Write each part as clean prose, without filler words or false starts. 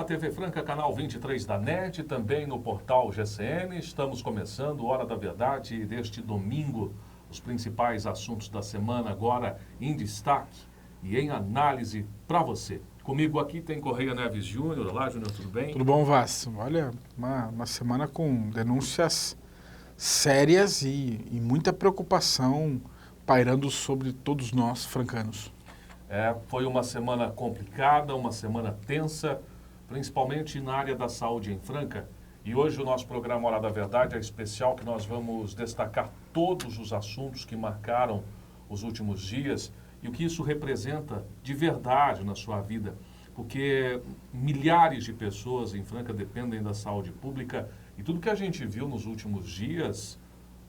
pela TV Franca, canal 23 da NET, também no portal GCN. Estamos começando Hora da Verdade deste domingo. Os principais assuntos da semana agora em destaque e em análise para você. Comigo aqui tem Correia Neves Júnior. Olá, Júnior, tudo bem? Tudo bom, Vaz? Olha, uma semana com denúncias sérias e muita preocupação pairando sobre todos nós francanos. Foi uma semana complicada, uma semana tensa, principalmente na área da saúde em Franca. E hoje o nosso programa Hora da Verdade é especial, que nós vamos destacar todos os assuntos que marcaram os últimos dias e o que isso representa de verdade na sua vida. Porque milhares de pessoas em Franca dependem da saúde pública e tudo que a gente viu nos últimos dias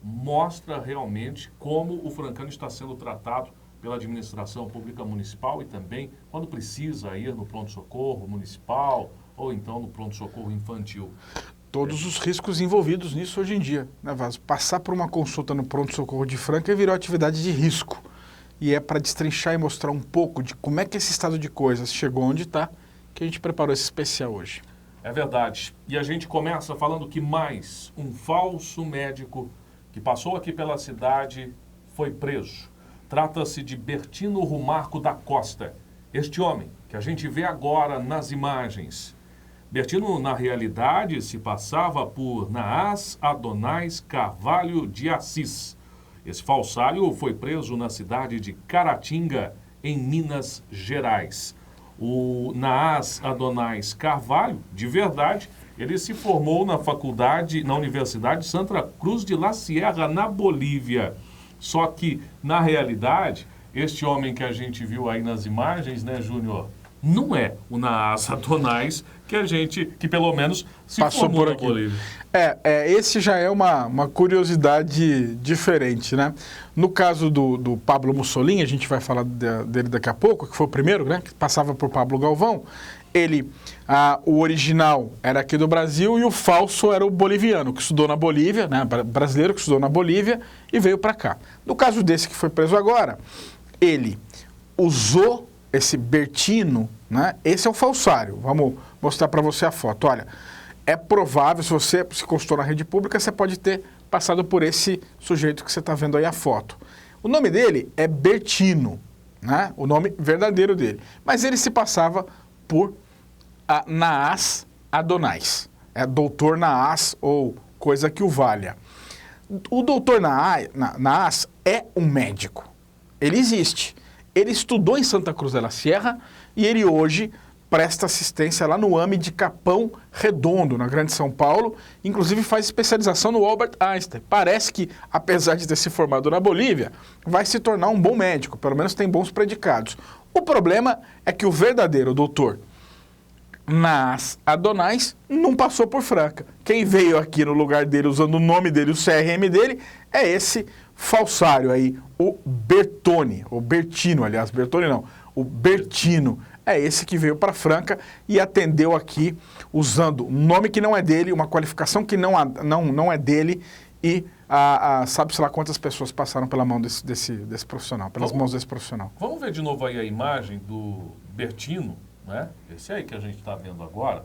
mostra realmente como o francano está sendo tratado pela administração pública municipal e também quando precisa ir no pronto-socorro municipal ou então no pronto-socorro infantil. Todos os riscos envolvidos nisso hoje em dia, né, Vaz? Passar por uma consulta no pronto-socorro de Franca virou atividade de risco. E é para destrinchar e mostrar um pouco de como é que esse estado de coisas chegou onde está, que a gente preparou esse especial hoje. É verdade. E a gente começa falando que mais um falso médico que passou aqui pela cidade foi preso. Trata-se de Bertino Rumarco da Costa. Este homem que a gente vê agora nas imagens. Bertino, na realidade, se passava por Naás Adonais Carvalho de Assis. Esse falsário foi preso na cidade de Caratinga, em Minas Gerais. O Naás Adonais Carvalho, de verdade, ele se formou na Universidade Santa Cruz de la Sierra, na Bolívia. Só que, na realidade, este homem que a gente viu aí nas imagens, né, Júnior, não é o Naás Adonais que pelo menos se passou formou por na aqui. Bolívia. Esse já é uma curiosidade diferente, né? No caso do Pablo Mussolini, a gente vai falar dele daqui a pouco, que foi o primeiro, né, que passava por Pablo Galvão. O original era aqui do Brasil e o falso era o boliviano, que estudou na Bolívia, né, brasileiro que estudou na Bolívia e veio para cá. No caso desse que foi preso agora, ele usou esse Bertino, né, esse é o falsário. Vamos mostrar para você a foto. Olha, é provável, se você se consultou na rede pública, você pode ter passado por esse sujeito que você está vendo aí a foto. O nome dele é Bertino, né, o nome verdadeiro dele, mas ele se passava por Naás Adonais, é doutor Naás ou coisa que o valha. O doutor Naás é um médico, ele existe, ele estudou em Santa Cruz de la Sierra e ele hoje presta assistência lá no AME de Capão Redondo, na Grande São Paulo, inclusive faz especialização no Albert Einstein. Parece que, apesar de ter se formado na Bolívia, vai se tornar um bom médico, pelo menos tem bons predicados. O problema é que o verdadeiro doutor Naás Adonais não passou por Franca. Quem veio aqui no lugar dele, usando o nome dele, o CRM dele, é esse falsário aí, o Bertone, ou Bertino, aliás, Bertone não, o Bertino. É esse que veio para Franca e atendeu aqui usando um nome que não é dele, uma qualificação que não é dele e sabe-se lá quantas pessoas passaram pela mão desse profissional, mãos desse profissional. Vamos ver de novo aí a imagem do Bertino, né? Esse aí que a gente está vendo agora.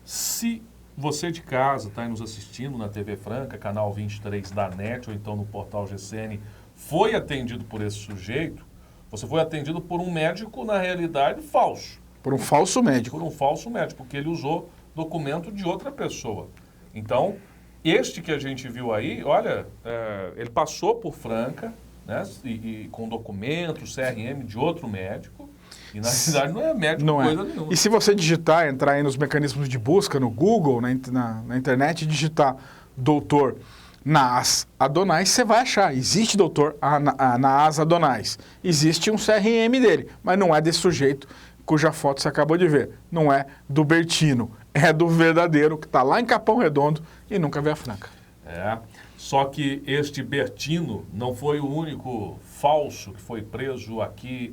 Se você de casa está aí nos assistindo na TV Franca, canal 23 da NET ou então no portal GCN, foi atendido por esse sujeito, você foi atendido por um médico, na realidade, falso. Por um falso médico. Por um falso médico, porque ele usou documento de outra pessoa. Então, este que a gente viu aí, olha, ele passou por Franca, né, e com documento, CRM de outro médico, e na realidade não é médico não coisa é. nenhuma. E se você entrar aí nos mecanismos de busca, no Google, na internet, digitar doutor Naás Adonais, você vai achar. Existe doutor Naás Adonais. Existe um CRM dele, mas não é desse sujeito cuja foto você acabou de ver. Não é do Bertino, é do verdadeiro que está lá em Capão Redondo e nunca veio a Franca. Só que este Bertino não foi o único falso que foi preso aqui,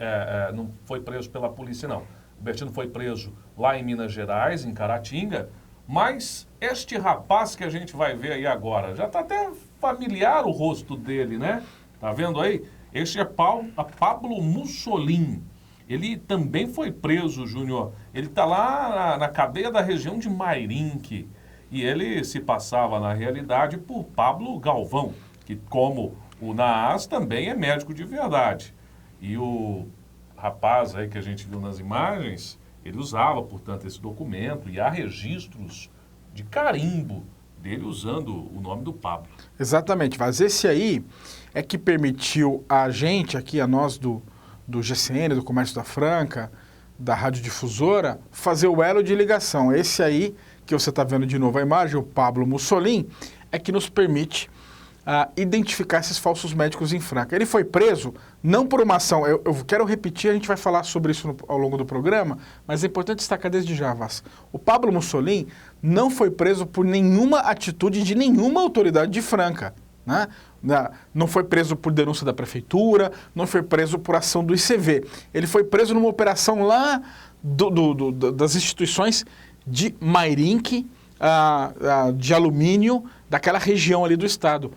não foi preso pela polícia, não. O Bertino foi preso lá em Minas Gerais, em Caratinga, mas este rapaz que a gente vai ver aí agora, já está até familiar o rosto dele, né? Tá vendo aí? Este é Pablo Mussolini. Ele também foi preso, Júnior. Ele está lá na cadeia da região de Mairinque. E ele se passava, na realidade, por Pablo Galvão, que, como o Naas, também é médico de verdade. E o rapaz aí que a gente viu nas imagens, ele usava, portanto, esse documento. E há registros de carimbo dele usando o nome do Pablo. Exatamente, mas esse aí é que permitiu a gente, aqui, a nós do GCN, do Comércio da Franca, da radiodifusora, fazer o elo de ligação. Esse aí, que você está vendo de novo a imagem, o Pablo Mussolini, é que nos permite identificar esses falsos médicos em Franca. Ele foi preso não por uma ação, eu quero repetir, a gente vai falar sobre isso ao longo do programa, mas é importante destacar desde já, Vaz. O Pablo Mussolini não foi preso por nenhuma atitude de nenhuma autoridade de Franca, né? Não foi preso por denúncia da prefeitura, não foi preso por ação do ICV. Ele foi preso numa operação lá das instituições de Mairinque, de alumínio, daquela região ali do estado.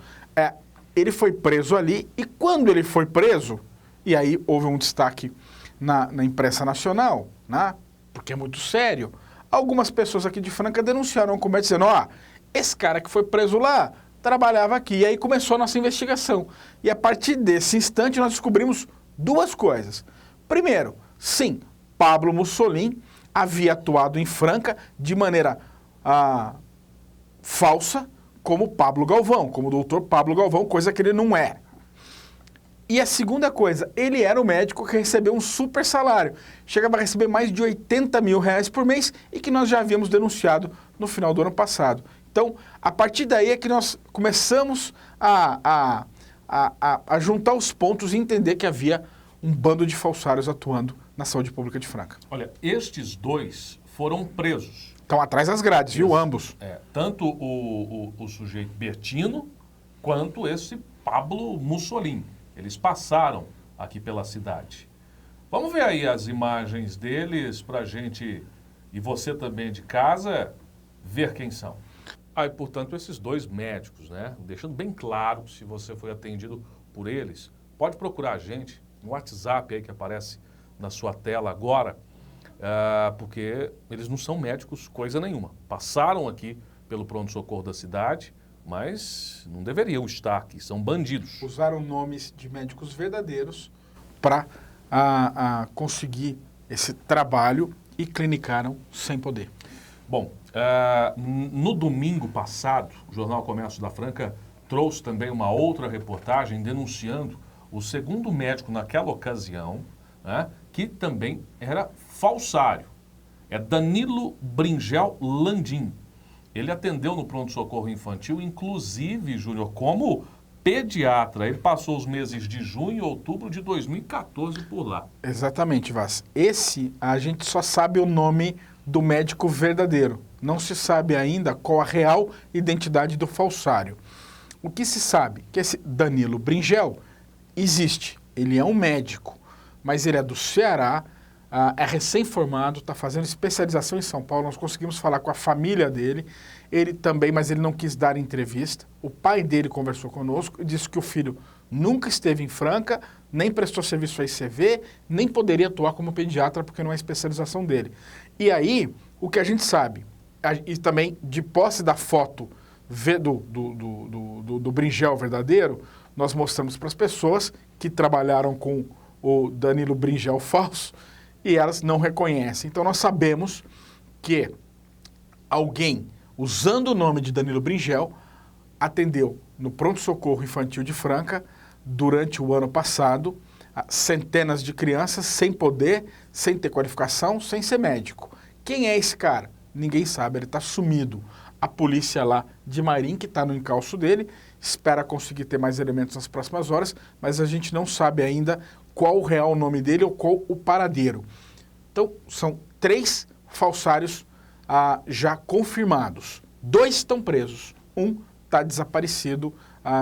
Ele foi preso ali e quando ele foi preso, e aí houve um destaque na imprensa nacional, né, porque é muito sério, algumas pessoas aqui de Franca denunciaram o comércio dizendo, esse cara que foi preso lá trabalhava aqui. E aí começou a nossa investigação. E a partir desse instante nós descobrimos duas coisas. Primeiro, sim, Pablo Mussolini havia atuado em Franca de maneira falsa, como Pablo Galvão, como o doutor Pablo Galvão, coisa que ele não é. E a segunda coisa, ele era o médico que recebeu um super salário. Chegava a receber mais de 80 mil reais por mês e que nós já havíamos denunciado no final do ano passado. Então, a partir daí é que nós começamos a juntar os pontos e entender que havia um bando de falsários atuando na saúde pública de Franca. Olha, estes dois foram presos. Estão atrás das grades, viu? Ambos. Tanto o sujeito Bertino, quanto esse Pablo Mussolini. Eles passaram aqui pela cidade. Vamos ver aí as imagens deles para a gente, e você também de casa, ver quem são. E portanto, esses dois médicos, né? Deixando bem claro, se você foi atendido por eles, pode procurar a gente no WhatsApp aí que aparece na sua tela agora, porque eles não são médicos coisa nenhuma. Passaram aqui pelo pronto-socorro da cidade, mas não deveriam estar aqui, são bandidos. Usaram nomes de médicos verdadeiros para conseguir esse trabalho e clinicaram sem poder. Bom, no domingo passado, o Jornal Comércio da Franca trouxe também uma outra reportagem denunciando o segundo médico naquela ocasião, né, que também era falsário. É Danilo Bringel Landim. Ele atendeu no pronto-socorro infantil, inclusive, Júnior, como pediatra. Ele passou os meses de junho e outubro de 2014 por lá. Exatamente, Vaz. Esse, a gente só sabe o nome do médico verdadeiro. Não se sabe ainda qual a real identidade do falsário. O que se sabe? Que esse Danilo Bringel existe. Ele é um médico, mas ele é do Ceará, é recém-formado, está fazendo especialização em São Paulo. Nós conseguimos falar com a família dele. Ele também, mas ele não quis dar entrevista. O pai dele conversou conosco e disse que o filho nunca esteve em Franca, nem prestou serviço à ICV, nem poderia atuar como pediatra porque não é especialização dele. E aí, o que a gente sabe, e também de posse da foto do Bringel verdadeiro, nós mostramos para as pessoas que trabalharam com o Danilo Bringel falso e elas não reconhecem. Então nós sabemos que alguém usando o nome de Danilo Bringel atendeu no pronto-socorro infantil de Franca durante o ano passado centenas de crianças sem poder, sem ter qualificação, sem ser médico. Quem é esse cara? Ninguém sabe, ele está sumido. A polícia lá de Mairinque está no encalço dele, espera conseguir ter mais elementos nas próximas horas, mas a gente não sabe ainda qual o real nome dele ou qual o paradeiro. Então, são 3 falsários já confirmados. 2 estão presos, um está desaparecido,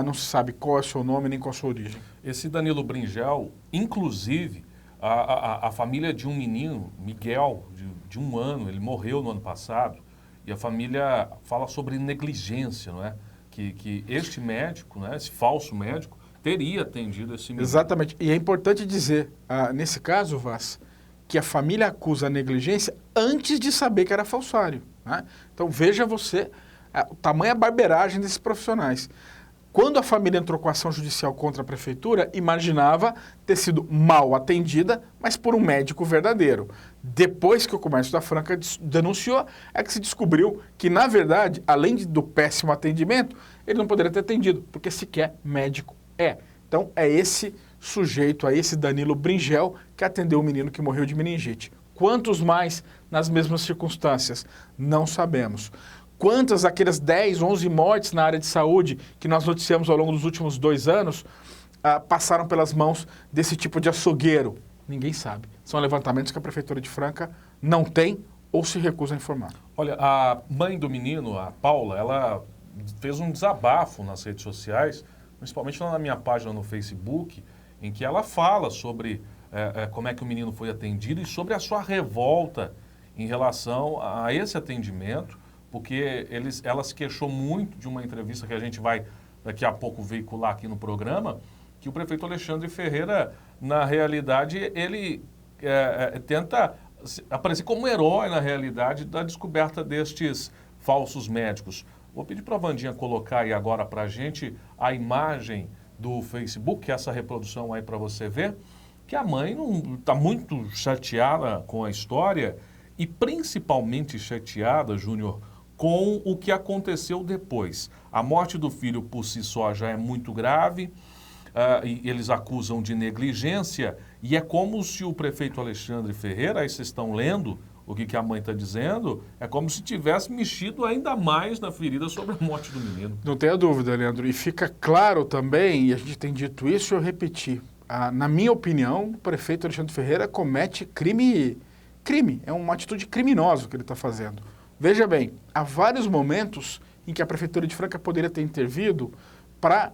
não se sabe qual é o seu nome nem qual a sua origem. Esse Danilo Bringel, inclusive, a família de um menino, Miguel, de 1 ano, ele morreu no ano passado, e a família fala sobre negligência, não é? Que este médico, né, esse falso médico, teria atendido esse menino. Exatamente. E é importante dizer, nesse caso, Vaz, que a família acusa a negligência antes de saber que era falsário, né? Então veja você o tamanho da barbeiragem desses profissionais. Quando a família entrou com ação judicial contra a prefeitura, imaginava ter sido mal atendida, mas por um médico verdadeiro. Depois que o Comércio da Franca denunciou, é que se descobriu que, na verdade, além do péssimo atendimento, ele não poderia ter atendido, porque sequer médico é. Então, é esse sujeito, esse Danilo Bringel, que atendeu o menino que morreu de meningite. Quantos mais nas mesmas circunstâncias? Não sabemos. Quantas daquelas 10, 11 mortes na área de saúde que nós noticiamos ao longo dos últimos 2 anos passaram pelas mãos desse tipo de açougueiro? Ninguém sabe. São levantamentos que a Prefeitura de Franca não tem ou se recusa a informar. Olha, a mãe do menino, a Paula, ela fez um desabafo nas redes sociais, principalmente lá na minha página no Facebook, em que ela fala sobre como é que o menino foi atendido e sobre a sua revolta em relação a esse atendimento, porque ela se queixou muito de uma entrevista que a gente vai daqui a pouco veicular aqui no programa, que o prefeito Alexandre Ferreira, na realidade, ele tenta aparecer como herói, na realidade, da descoberta destes falsos médicos. Vou pedir para a Vandinha colocar aí agora para a gente a imagem do Facebook, que é essa reprodução aí para você ver, que a mãe está muito chateada com a história e principalmente chateada, Júnior, com o que aconteceu depois. A morte do filho por si só já é muito grave, e eles acusam de negligência, e é como se o prefeito Alexandre Ferreira, aí vocês estão lendo o que a mãe está dizendo, é como se tivesse mexido ainda mais na ferida sobre a morte do menino. Não tenha dúvida, Leandro. E fica claro também, e a gente tem dito isso, eu repeti, na minha opinião, o prefeito Alexandre Ferreira comete crime, é uma atitude criminosa que ele está fazendo. Veja bem, há vários momentos em que a Prefeitura de Franca poderia ter intervido para,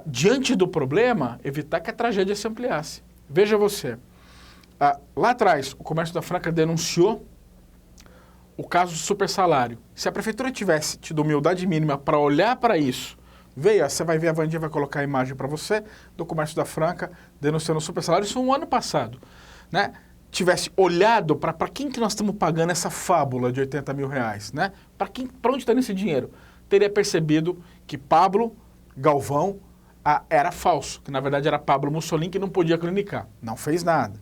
diante do problema, evitar que a tragédia se ampliasse. Veja você, lá atrás, o Comércio da Franca denunciou o caso do supersalário. Se a Prefeitura tivesse tido humildade mínima para olhar para isso, você vai ver, a Vandinha vai colocar a imagem para você, do Comércio da Franca denunciando o supersalário, isso foi um ano passado, né? Tivesse olhado para quem que nós estamos pagando essa fábula de 80 mil reais, né? Para onde está esse dinheiro? Teria percebido que Pablo Galvão era falso, que na verdade era Pablo Mussolini que não podia clinicar. Não fez nada.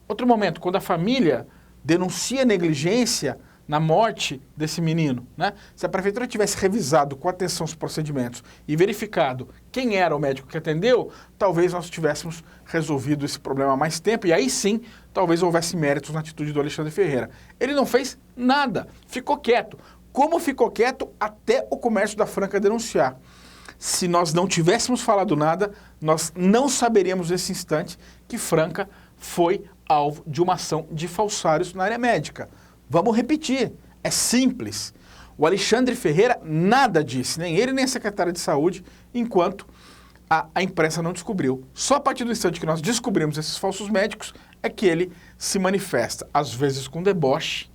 Outro momento, quando a família denuncia negligência na morte desse menino, né? Se a prefeitura tivesse revisado com atenção os procedimentos e verificado quem era o médico que atendeu, talvez nós tivéssemos resolvido esse problema há mais tempo e aí sim, talvez houvesse méritos na atitude do Alexandre Ferreira. Ele não fez nada, ficou quieto. Como ficou quieto até o Comércio da Franca denunciar. Se nós não tivéssemos falado nada, nós não saberíamos nesse instante que Franca foi alvo de uma ação de falsários na área médica. Vamos repetir, é simples. O Alexandre Ferreira nada disse, nem ele nem a secretária de saúde, enquanto a imprensa não descobriu. Só a partir do instante que nós descobrimos esses falsos médicos é que ele se manifesta, às vezes com deboche,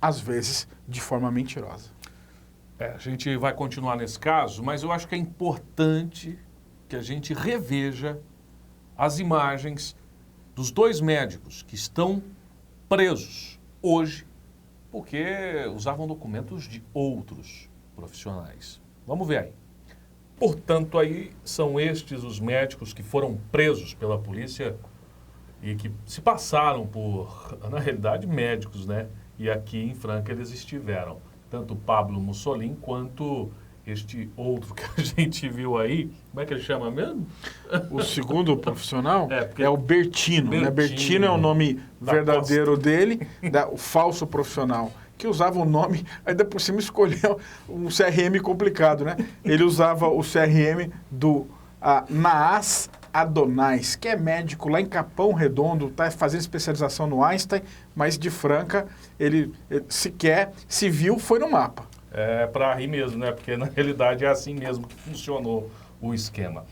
às vezes de forma mentirosa. A gente vai continuar nesse caso, mas eu acho que é importante que a gente reveja as imagens dos 2 médicos que estão presos hoje porque usavam documentos de outros profissionais. Vamos ver aí. Portanto, aí são estes os médicos que foram presos pela polícia e que se passaram por, na realidade, médicos, né? E aqui em Franca eles estiveram. Tanto Pablo Mussolini quanto este outro que a gente viu aí. Como é que ele chama mesmo? O segundo profissional é o Bertino. Né? Bertino é o nome verdadeiro dele, o falso profissional, que usava o nome, ainda por cima escolheu um CRM complicado, né? Ele usava o CRM do Naas Adonais, que é médico lá em Capão Redondo, está fazendo especialização no Einstein, mas de Franca, ele sequer se viu, foi no mapa. É para rir mesmo, né? Porque na realidade é assim mesmo que funcionou o esquema.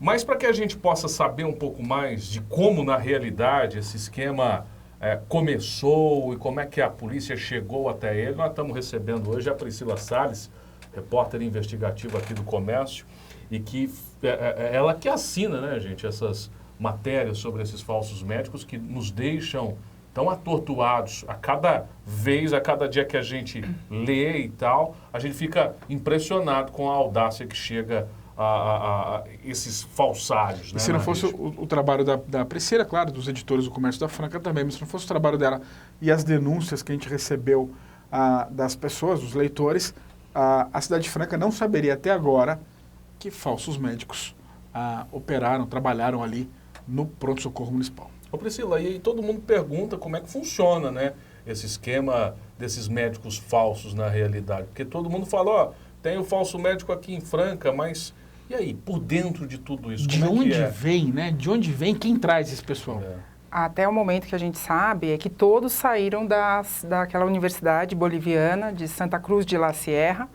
Mas para que a gente possa saber um pouco mais de como na realidade esse esquema começou e como é que a polícia chegou até ele, nós estamos recebendo hoje a Priscila Salles, repórter investigativa aqui do Comércio, e que ela que assina, né, gente, essas matérias sobre esses falsos médicos que nos deixam tão atordoados. A cada vez, a cada dia que a gente lê e tal, a gente fica impressionado com a audácia que chega a esses falsários. Né, se não fosse o trabalho da Priscila, claro, dos editores do Comércio da Franca também, mas se não fosse o trabalho dela e as denúncias que a gente recebeu das pessoas, dos leitores, a Cidade Franca não saberia até agora que falsos médicos operaram, trabalharam ali no pronto-socorro municipal. Ô Priscila, e aí todo mundo pergunta como é que funciona, né, esse esquema desses médicos falsos na realidade. Porque todo mundo fala, ó, tem o falso médico aqui em Franca, mas e aí, por dentro de tudo isso, de onde vem, né? De onde vem? Quem traz esse pessoal? Até o momento que a gente sabe é que todos saíram daquela universidade boliviana de Santa Cruz de la Sierra,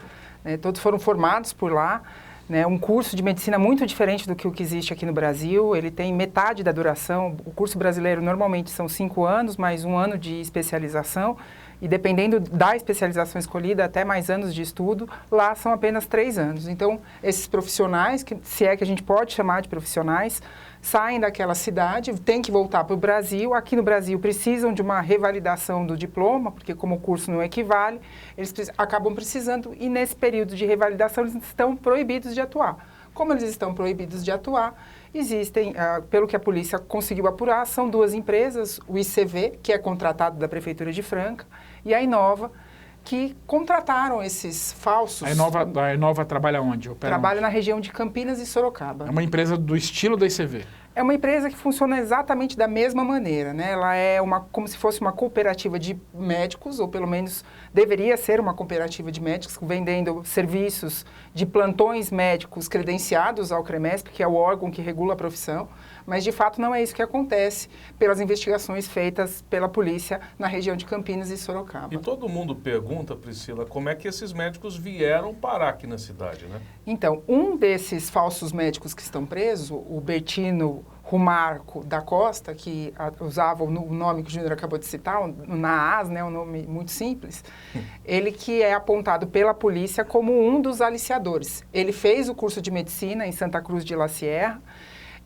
né? Todos foram formados por lá, né? Um curso de medicina muito diferente do que o que existe aqui no Brasil. Ele tem metade da duração. O curso brasileiro normalmente são 5 anos, mais 1 ano de especialização. E dependendo da especialização escolhida, até mais anos de estudo, lá são apenas 3 anos. Então, esses profissionais, se é que a gente pode chamar de profissionais, saem daquela cidade, têm que voltar para o Brasil. Aqui no Brasil precisam de uma revalidação do diploma, porque como o curso não equivale, eles acabam precisando, e nesse período de revalidação eles estão proibidos de atuar. Como eles estão proibidos de atuar, existem, pelo que a polícia conseguiu apurar, são 2 empresas, o ICV, que é contratado da Prefeitura de Franca, e a Inova, que contrataram esses falsos... A Inova trabalha onde? Trabalha na região de Campinas e Sorocaba. É uma empresa do estilo da ICV? É uma empresa que funciona exatamente da mesma maneira, né? Ela é como se fosse uma cooperativa de médicos, ou pelo menos deveria ser uma cooperativa de médicos, vendendo serviços de plantões médicos credenciados ao CREMESP, que é o órgão que regula a profissão, mas de fato não é isso que acontece pelas investigações feitas pela polícia na região de Campinas e Sorocaba. E todo mundo pergunta, Priscila, como é que esses médicos vieram parar aqui na cidade, né? Então, um desses falsos médicos que estão presos, o Bertino Rumarco da Costa, que usava o nome que o Júnior acabou de citar, o Naas, né, um nome muito simples, ele que é apontado pela polícia como um dos aliciadores. Ele fez o curso de medicina em Santa Cruz de la Sierra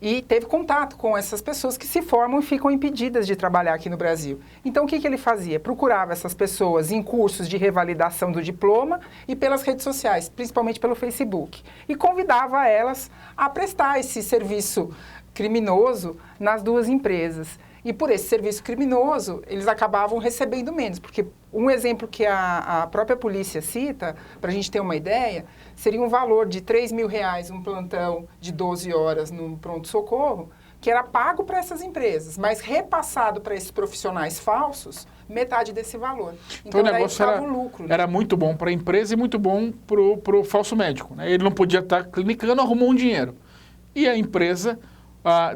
e teve contato com essas pessoas que se formam e ficam impedidas de trabalhar aqui no Brasil. Então, o que ele fazia? Procurava essas pessoas em cursos de revalidação do diploma e pelas redes sociais, principalmente pelo Facebook, e convidava elas a prestar esse serviço criminoso nas 2 empresas. E por esse serviço criminoso, eles acabavam recebendo menos, porque um exemplo que a própria polícia cita, para a gente ter uma ideia, seria um valor de R$3.000 um plantão de 12 horas no pronto-socorro, que era pago para essas empresas, mas repassado para esses profissionais falsos, metade desse valor. Então o negócio era muito bom para a empresa e muito bom para o falso médico, né? Ele não podia estar clinicando, arrumou um dinheiro. E a empresa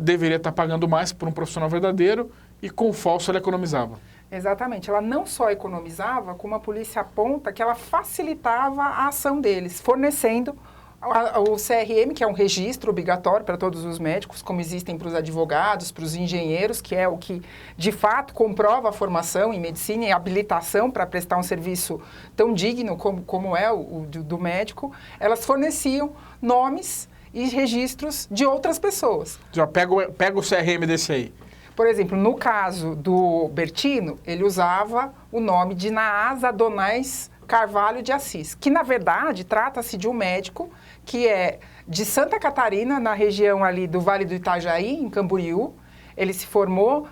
deveria estar pagando mais por um profissional verdadeiro e com o falso ela economizava. Exatamente. Ela não só economizava, como a polícia aponta que ela facilitava a ação deles, fornecendo o CRM, que é um registro obrigatório para todos os médicos, como existem para os advogados, para os engenheiros, que é o que, de fato, comprova a formação em medicina e a habilitação para prestar um serviço tão digno como é o do médico. Elas forneciam nomes e registros de outras pessoas. Já pega o CRM desse aí. Por exemplo, no caso do Bertino, ele usava o nome de Naas Adonais Carvalho de Assis, que, na verdade, trata-se de um médico que é de Santa Catarina, na região ali do Vale do Itajaí, em Camboriú. Ele se formou,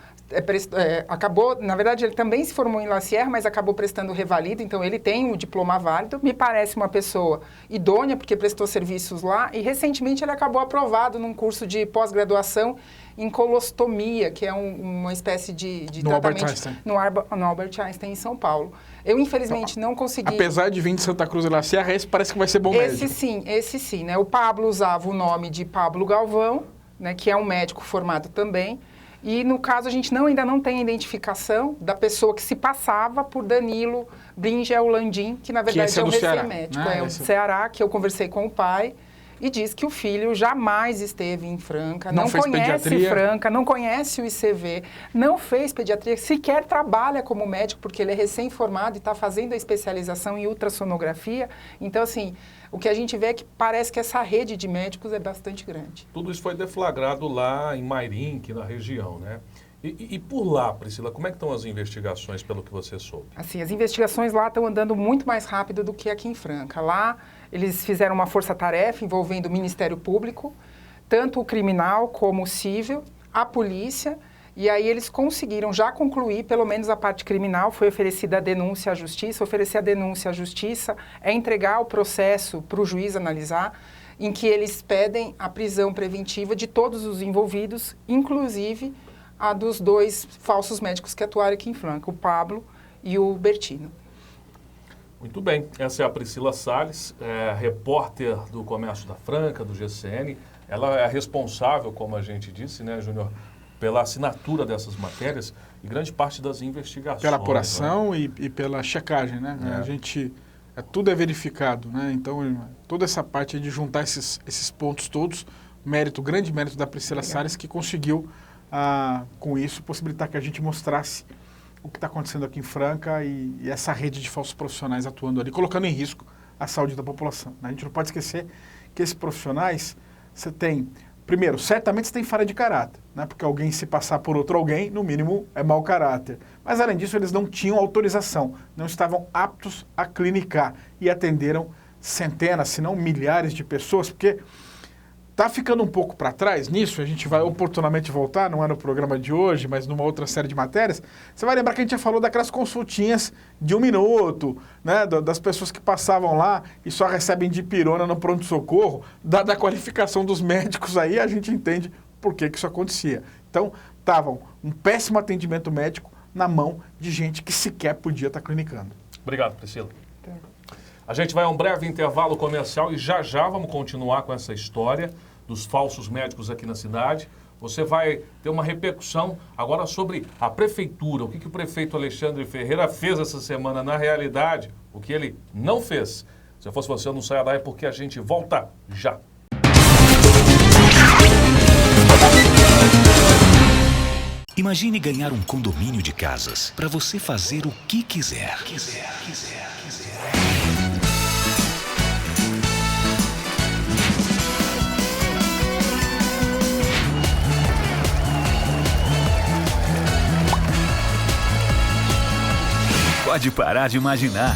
acabou, na verdade, ele também se formou em La Sierra, mas acabou prestando revalida, então ele tem um diploma válido. Me parece uma pessoa idônea, porque prestou serviços lá, e recentemente ele acabou aprovado num curso de pós-graduação em colostomia, que é uma espécie de tratamento no Albert Einstein, em São Paulo. Eu, infelizmente, não consegui... Apesar de vir de Santa Cruz de la Sierra, esse parece que vai ser bom médico. Esse sim, né? O Pablo usava o nome de Pablo Galvão, né, que é um médico formado também. E, no caso, a gente ainda não tem a identificação da pessoa que se passava por Danilo Bringel Landim, que, na verdade, é um recém-médico. É o Ceará, que eu conversei com o pai, e diz que o filho jamais esteve em Franca, não conhece Franca, não conhece o ICV, não fez pediatria, sequer trabalha como médico, porque ele é recém-formado e está fazendo a especialização em ultrassonografia. Então, assim, o que a gente vê é que parece que essa rede de médicos é bastante grande. Tudo isso foi deflagrado lá em Mairink, na região, né? E por lá, Priscila, como é que estão as investigações, pelo que você soube? Assim, as investigações lá estão andando muito mais rápido do que aqui em Franca. Lá, eles fizeram uma força-tarefa envolvendo o Ministério Público, tanto o criminal como o civil, a polícia, e aí eles conseguiram já concluir, pelo menos a parte criminal, foi oferecida a denúncia à justiça. Oferecer a denúncia à justiça é entregar o processo para o juiz analisar, em que eles pedem a prisão preventiva de todos os envolvidos, inclusive a dos 2 falsos médicos que atuaram aqui em Franca, o Pablo e o Bertino. Muito bem, essa é a Priscila Salles, repórter do Comércio da Franca, do GCN. Ela é responsável, como a gente disse, né, Júnior, pela assinatura dessas matérias e grande parte das investigações. Pela apuração, né? e pela checagem, né? É. A gente, tudo é verificado, né? Então, toda essa parte de juntar esses pontos todos, grande mérito da Priscila Salles, que conseguiu, com isso, possibilitar que a gente mostrasse o que está acontecendo aqui em Franca e essa rede de falsos profissionais atuando ali, colocando em risco a saúde da população, né? A gente não pode esquecer que esses profissionais, primeiro, certamente você tem falha de caráter, né? Porque alguém se passar por outro alguém, no mínimo, é mau caráter. Mas, além disso, eles não tinham autorização, não estavam aptos a clinicar e atenderam centenas, se não milhares de pessoas, porque está ficando um pouco para trás nisso, a gente vai oportunamente voltar, não é no programa de hoje, mas numa outra série de matérias. Você vai lembrar que a gente já falou daquelas consultinhas de 1 minuto, né, das pessoas que passavam lá e só recebem dipirona no pronto-socorro. Dada a qualificação dos médicos aí, a gente entende por que isso acontecia. Então, estavam um péssimo atendimento médico na mão de gente que sequer podia estar clinicando. Obrigado, Priscila. A gente vai a um breve intervalo comercial e já vamos continuar com essa história dos falsos médicos aqui na cidade. Você vai ter uma repercussão agora sobre a prefeitura, o que o prefeito Alexandre Ferreira fez essa semana na realidade, o que ele não fez. Se eu fosse você, eu não saia daí porque a gente volta já. Imagine ganhar um condomínio de casas para você fazer o que quiser. Pode parar de imaginar.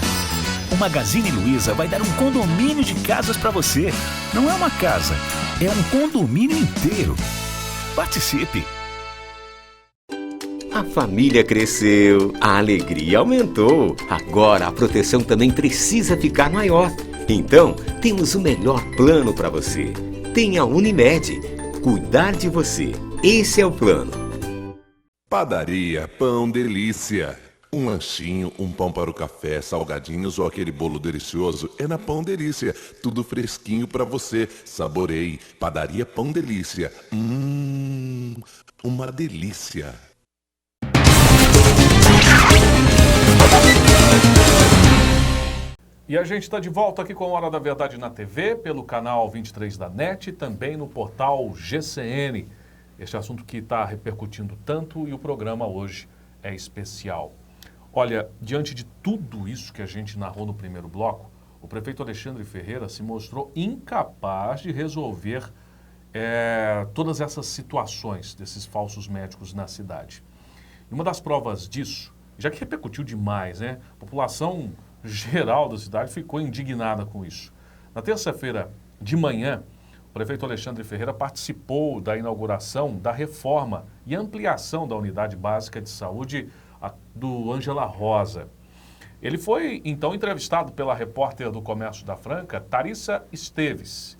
O Magazine Luiza vai dar um condomínio de casas para você. Não é uma casa, é um condomínio inteiro. Participe! A família cresceu, a alegria aumentou. Agora a proteção também precisa ficar maior. Então, temos o melhor plano para você. Tem a Unimed. Cuidar de você. Esse é o plano. Padaria Pão Delícia. Um lanchinho, um pão para o café, salgadinhos ou aquele bolo delicioso é na Pão Delícia. Tudo fresquinho para você. Saboreie. Padaria Pão Delícia. Uma delícia. E a gente está de volta aqui com a Hora da Verdade na TV, pelo canal 23 da NET e também no portal GCN. Este assunto que está repercutindo tanto e o programa hoje é especial. Olha, diante de tudo isso que a gente narrou no primeiro bloco, o prefeito Alexandre Ferreira se mostrou incapaz de resolver todas essas situações desses falsos médicos na cidade. E uma das provas disso, já que repercutiu demais, né? A população geral da cidade ficou indignada com isso. Na terça-feira de manhã, o prefeito Alexandre Ferreira participou da inauguração da reforma e ampliação da unidade básica de saúde do Ângela Rosa. Ele foi, então, entrevistado pela repórter do Comércio da Franca, Tharissa Esteves,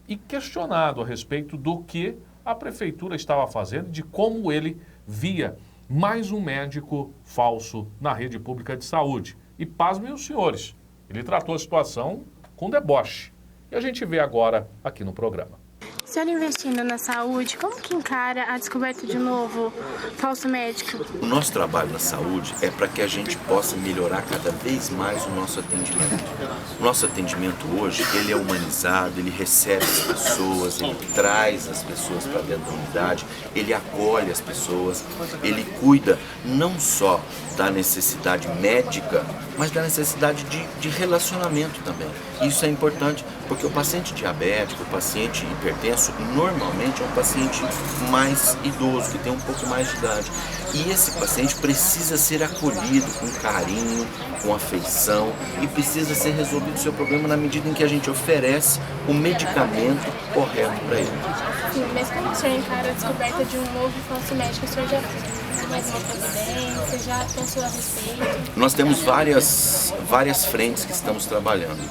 e questionado a respeito do que a prefeitura estava fazendo, de como ele via mais um médico falso na rede pública de saúde. E pasmem os senhores, ele tratou a situação com deboche. E a gente vê agora aqui no programa. O senhor investindo na saúde, como que encara a descoberta de um novo falso médico? O nosso trabalho na saúde é para que a gente possa melhorar cada vez mais o nosso atendimento. O nosso atendimento hoje, ele é humanizado, ele recebe as pessoas, ele traz as pessoas para dentro da unidade, ele acolhe as pessoas, ele cuida não só da necessidade médica, mas da necessidade de relacionamento também. Isso é importante Porque o paciente diabético, o paciente hipertenso, normalmente é um paciente mais idoso, que tem um pouco mais de idade. E esse paciente precisa ser acolhido com carinho, com afeição, e precisa ser resolvido o seu problema na medida em que a gente oferece o medicamento correto para ele. Sim, mas como o senhor encara a descoberta de um novo falso médico? O senhor já fez mais uma providência, já pensou a respeito? Nós temos várias frentes que estamos trabalhando.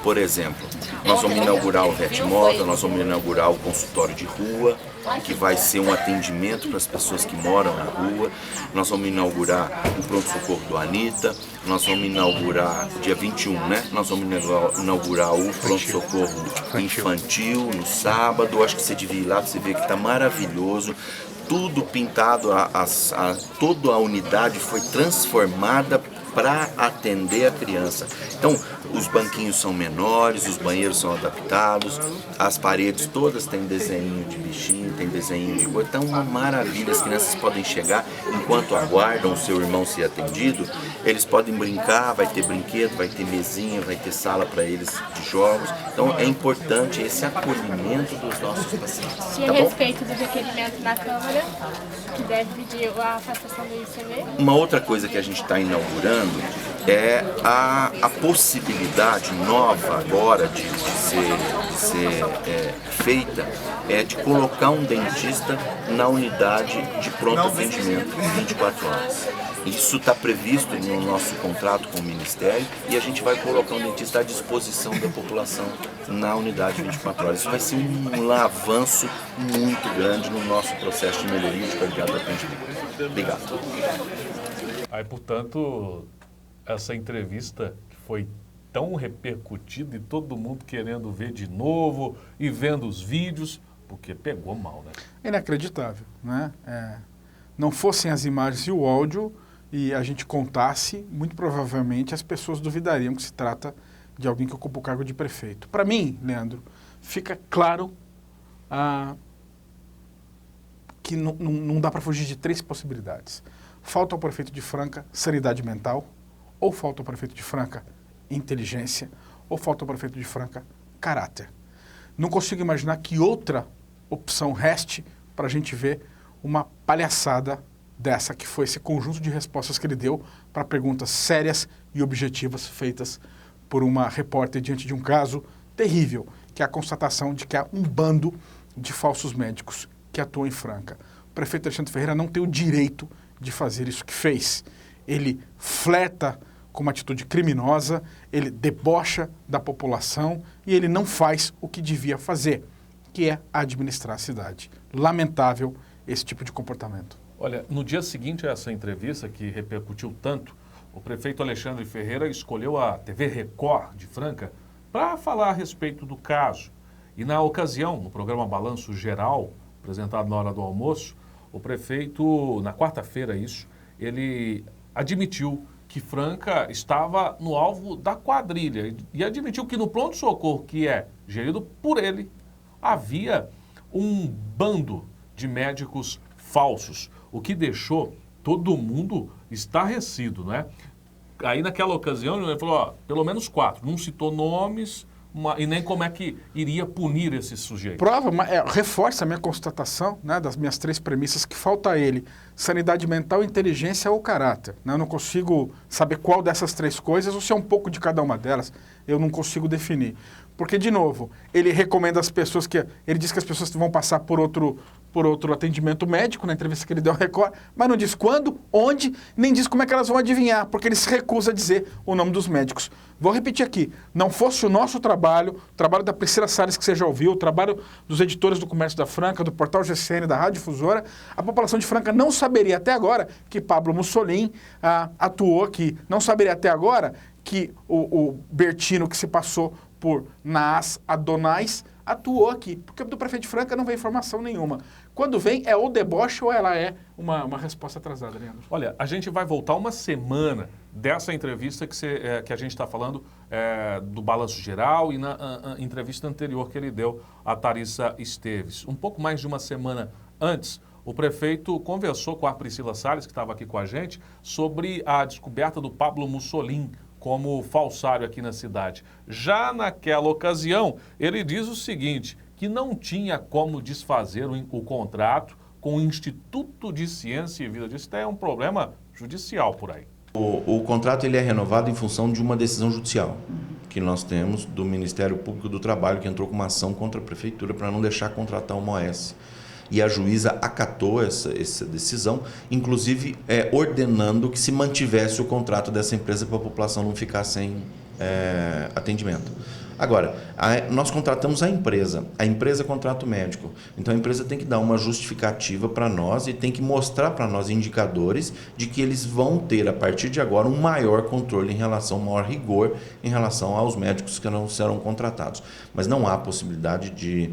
Por exemplo, nós vamos inaugurar o Vetmoda, nós vamos inaugurar o consultório de rua, que vai ser um atendimento para as pessoas que moram na rua. Nós vamos inaugurar o pronto-socorro do Anitta, nós vamos inaugurar, dia 21, né? Nós vamos inaugurar o pronto-socorro infantil no sábado. Acho que você devia ir lá para você ver que está maravilhoso. Tudo pintado, toda a unidade foi transformada para atender a criança. Então, os banquinhos são menores, os banheiros são adaptados, as paredes todas têm desenho de bichinho, tem desenho de coisa. Então, uma maravilha, as crianças podem chegar, enquanto aguardam o seu irmão ser atendido, eles podem brincar, vai ter brinquedo, vai ter mesinha, vai ter sala para eles de jogos. Então, é importante esse acolhimento dos nossos pacientes. E a respeito do requerimento na Câmara, que deve pedir a afetação do ICV? Uma outra coisa que a gente está inaugurando é a possibilidade nova agora de ser feita, é de colocar um dentista na unidade de pronto atendimento 24 horas. Isso está previsto no nosso contrato com o Ministério e a gente vai colocar um dentista à disposição da população na unidade 24 horas. Isso vai ser um avanço muito grande no nosso processo de melhoria de qualidade do atendimento. Obrigado. Aí, portanto, essa entrevista que foi tão repercutida e todo mundo querendo ver de novo e vendo os vídeos, porque pegou mal, né? É inacreditável, né? Não fossem as imagens e o áudio e a gente contasse, muito provavelmente as pessoas duvidariam que se trata de alguém que ocupa o cargo de prefeito. Para mim, Leandro, fica claro que não dá para fugir de 3 possibilidades. Falta ao prefeito de Franca sanidade mental, ou falta ao prefeito de Franca inteligência, ou falta ao prefeito de Franca caráter. Não consigo imaginar que outra opção reste para a gente ver uma palhaçada dessa, que foi esse conjunto de respostas que ele deu para perguntas sérias e objetivas feitas por uma repórter diante de um caso terrível, que é a constatação de que há um bando de falsos médicos que atuam em Franca. O prefeito Alexandre Ferreira não tem o direito de fazer isso que fez. Ele flerta com uma atitude criminosa, ele debocha da população e ele não faz o que devia fazer, que é administrar a cidade. Lamentável esse tipo de comportamento. Olha, no dia seguinte a essa entrevista, que repercutiu tanto, o prefeito Alexandre Ferreira escolheu a TV Record de Franca para falar a respeito do caso. E na ocasião, no programa Balanço Geral, apresentado na hora do almoço, o prefeito, na quarta-feira ele admitiu que Franca estava no alvo da quadrilha e admitiu que no pronto-socorro, que é gerido por ele, havia um bando de médicos falsos, o que deixou todo mundo estarrecido, né? Aí naquela ocasião ele falou, ó, pelo menos 4, não citou nomes e nem como é que iria punir esse sujeito. Prova, reforça a minha constatação, né, das minhas 3 premissas, que falta a ele sanidade mental, inteligência ou caráter. Né? Eu não consigo saber qual dessas 3 coisas ou se é um pouco de cada uma delas, eu não consigo definir. Porque, de novo, ele recomenda às pessoas ele diz que as pessoas vão passar por outro atendimento médico, na entrevista que ele deu ao Record, mas não diz quando, onde, nem diz como é que elas vão adivinhar, porque ele se recusa a dizer o nome dos médicos. Vou repetir aqui, não fosse o nosso trabalho, o trabalho da Priscila Salles, que você já ouviu, o trabalho dos editores do Comércio da Franca, do Portal GCN, da Rádio Difusora, a população de Franca não saberia até agora que Pablo Mussolini atuou aqui, não saberia até agora que o Bertino, que se passou por Naas Adonais, atuou aqui, porque do prefeito de Franca não vem informação nenhuma. Quando vem, é ou deboche ou ela é uma resposta atrasada, Leandro. Olha, a gente vai voltar uma semana dessa entrevista que a gente está falando do Balanço Geral e na entrevista anterior que ele deu a Tharissa Esteves. Um pouco mais de uma semana antes, o prefeito conversou com a Priscila Salles, que estava aqui com a gente, sobre a descoberta do Pablo Mussolini como falsário aqui na cidade. Já naquela ocasião, ele diz o seguinte, que não tinha como desfazer o contrato com o Instituto de Ciência e Vida. Isso é um problema judicial por aí. O contrato ele é renovado em função de uma decisão judicial que nós temos do Ministério Público do Trabalho, que entrou com uma ação contra a Prefeitura para não deixar contratar uma OS. E a juíza acatou essa decisão, inclusive ordenando que se mantivesse o contrato dessa empresa para a população não ficar sem atendimento. Agora, nós contratamos a empresa contrata o médico. Então a empresa tem que dar uma justificativa para nós e tem que mostrar para nós indicadores de que eles vão ter, a partir de agora, um maior controle em relação, um maior rigor em relação aos médicos que não serão contratados. Mas não há possibilidade de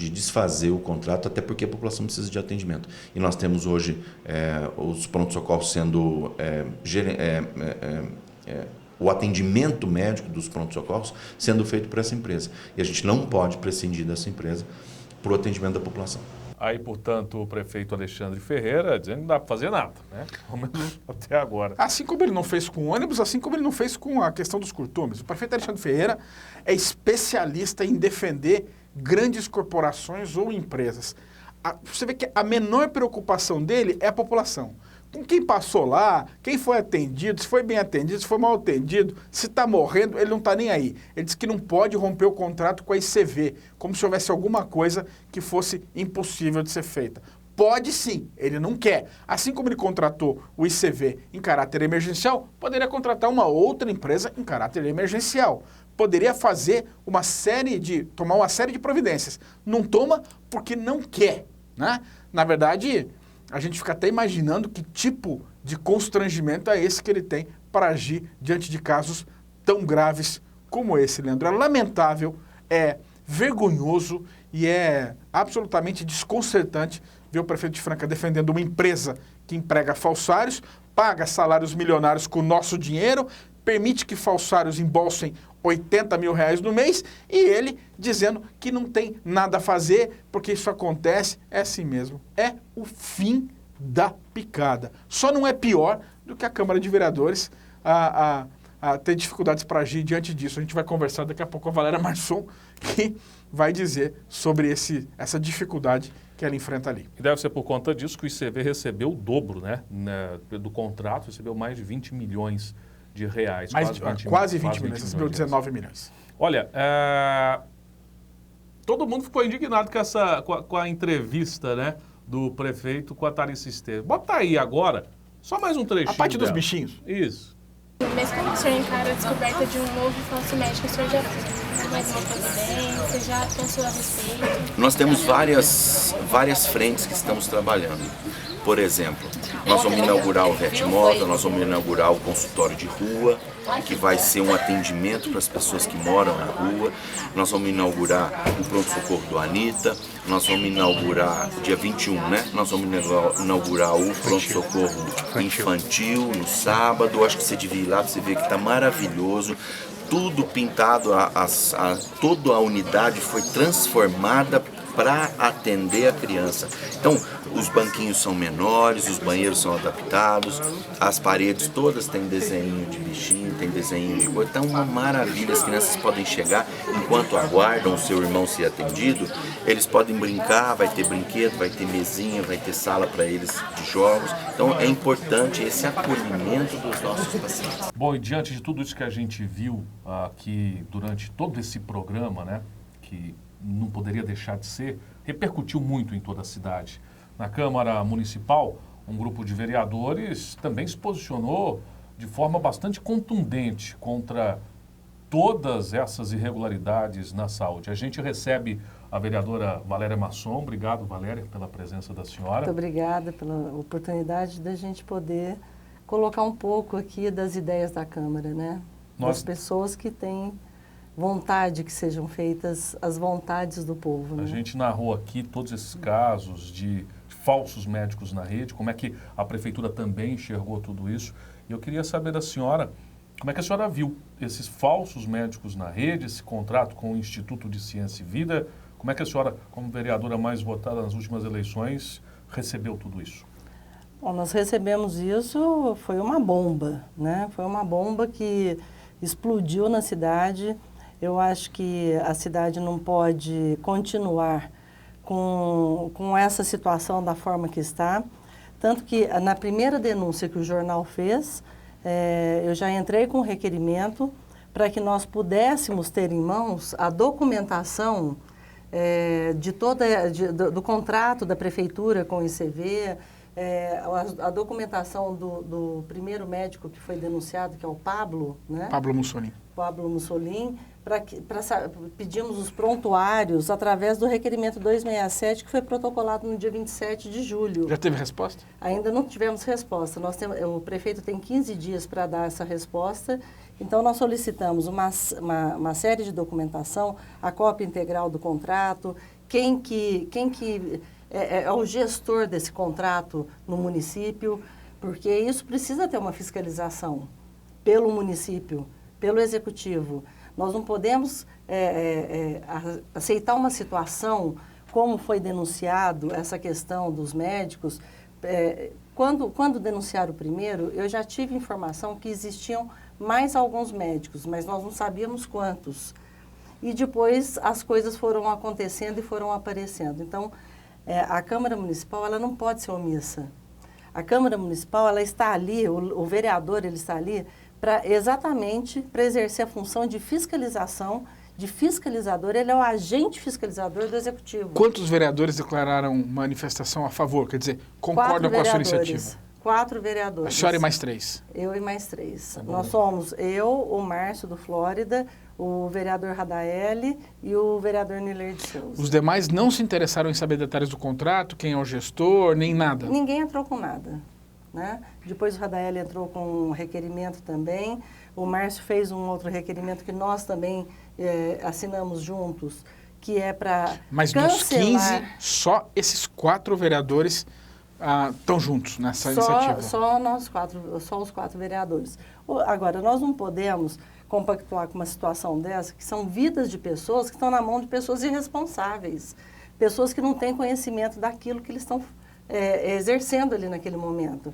desfazer o contrato, até porque a população precisa de atendimento. E nós temos hoje os pronto-socorros sendo o atendimento médico dos pronto-socorros sendo feito por essa empresa. E a gente não pode prescindir dessa empresa para o atendimento da população. Aí, portanto, o prefeito Alexandre Ferreira dizendo que não dá para fazer nada, né? Ao menos até agora. Assim como ele não fez com o ônibus, assim como ele não fez com a questão dos curtumes. O prefeito Alexandre Ferreira é especialista em defender grandes corporações ou empresas. Você vê que a menor preocupação dele é a população. Com quem passou lá, quem foi atendido, se foi bem atendido, se foi mal atendido, se está morrendo, ele não está nem aí. Ele diz que não pode romper o contrato com a ICV, como se houvesse alguma coisa que fosse impossível de ser feita. Pode sim, ele não quer. Assim como ele contratou o ICV em caráter emergencial, poderia contratar uma outra empresa em caráter emergencial. Poderia tomar uma série de providências. Não toma porque não quer, né? Na verdade, a gente fica até imaginando que tipo de constrangimento é esse que ele tem para agir diante de casos tão graves como esse, Leandro. É lamentável, é vergonhoso e é absolutamente desconcertante ver o prefeito de Franca defendendo uma empresa que emprega falsários, paga salários milionários com o nosso dinheiro, permite que falsários embolsem 80 mil reais no mês e ele dizendo que não tem nada a fazer porque isso acontece, é assim mesmo. É o fim da picada. Só não é pior do que a Câmara de Vereadores a ter dificuldades para agir diante disso. A gente vai conversar daqui a pouco com a Valéria Marçom, que vai dizer sobre essa dificuldade que ela enfrenta ali. E deve ser por conta disso que o ICV recebeu o dobro, né, do contrato, recebeu mais de 20 milhões de reais. Quase 20 milhões, recebeu 19 milhões. Olha, todo mundo ficou indignado com a entrevista, né, do prefeito com a Thalissa Esteves. Bota aí agora, só mais um trechinho. A parte dos dela. bichinhos. Isso. Mesmo quando o senhor encara a descoberta de um novo falso médico, o senhor já fez mais uma providência, já pensou a respeito? Nós temos várias frentes que estamos trabalhando. Por exemplo, nós vamos inaugurar o Vetmóvel, nós vamos inaugurar o consultório de rua, que vai ser um atendimento para as pessoas que moram na rua. Nós vamos inaugurar o pronto-socorro do Anitta, nós vamos inaugurar, dia 21, né? Nós vamos inaugurar o pronto-socorro infantil no sábado. Acho que você devia ir lá para você ver que está maravilhoso. Tudo pintado, toda a unidade foi transformada para atender a criança. Então, os banquinhos são menores, os banheiros são adaptados, as paredes todas têm desenho de bichinho, tem desenho de coisa. Então, uma maravilha, as crianças podem chegar, enquanto aguardam o seu irmão ser atendido, eles podem brincar, vai ter brinquedo, vai ter mesinha, vai ter sala para eles de jogos. Então, é importante esse acolhimento dos nossos pacientes. Bom, e diante de tudo isso que a gente viu aqui durante todo esse programa, né, que não poderia deixar de ser, repercutiu muito em toda a cidade. Na Câmara Municipal, um grupo de vereadores também se posicionou de forma bastante contundente contra todas essas irregularidades na saúde. A gente recebe a vereadora Valéria Marçom. Obrigado, Valéria, pela presença da senhora. Muito obrigada pela oportunidade da gente poder colocar um pouco aqui das ideias da Câmara, né? Das pessoas que têm vontade que sejam feitas as vontades do povo. Né? A gente narrou aqui todos esses casos de falsos médicos na rede, como é que a Prefeitura também enxergou tudo isso. E eu queria saber da senhora, como é que a senhora viu esses falsos médicos na rede, esse contrato com o Instituto de Ciência e Vida, como é que a senhora, como vereadora mais votada nas últimas eleições, recebeu tudo isso? Bom, nós recebemos isso, foi uma bomba, né? Foi uma bomba que explodiu na cidade. Eu acho que a cidade não pode continuar com essa situação da forma que está. Tanto que na primeira denúncia que o jornal fez, eu já entrei com um requerimento para que nós pudéssemos ter em mãos a documentação do contrato da prefeitura com o ICV, a documentação do primeiro médico que foi denunciado, que é o Pablo, né? Pablo Mussolini. Pablo Mussolini, pedimos os prontuários através do requerimento 267, que foi protocolado no dia 27 de julho. Já teve resposta? Ainda não tivemos resposta. O prefeito tem 15 dias para dar essa resposta. Então, nós solicitamos uma série de documentação, a cópia integral do contrato, quem é o gestor desse contrato no município, porque isso precisa ter uma fiscalização pelo município, pelo executivo. Nós não podemos aceitar uma situação, como foi denunciado essa questão dos médicos. Quando denunciaram o primeiro, eu já tive informação que existiam mais alguns médicos, mas nós não sabíamos quantos. E depois as coisas foram acontecendo e foram aparecendo. Então, a Câmara Municipal, ela não pode ser omissa. A Câmara Municipal, ela está ali, o vereador, ele está ali exatamente para exercer a função de fiscalização, de fiscalizador. Ele é o agente fiscalizador do Executivo. Quantos vereadores declararam manifestação a favor? Quer dizer, concordam com a sua iniciativa? 4 vereadores. A senhora e mais 3? Eu e mais 3. Tá. Nós somos o Márcio do Flórida, o vereador Radaeli e o vereador Niller de Souza. Os demais não se interessaram em saber detalhes do contrato, quem é o gestor, nem nada? Ninguém entrou com nada, né? Depois o Radaeli entrou com um requerimento também. O Márcio fez um outro requerimento que nós também assinamos juntos, que é para Mas dos 15, só esses 4 vereadores estão juntos nessa iniciativa? Só os 4 vereadores. Agora, nós não podemos compactuar com uma situação dessa, que são vidas de pessoas que estão na mão de pessoas irresponsáveis, pessoas que não têm conhecimento daquilo que eles estão exercendo ali naquele momento.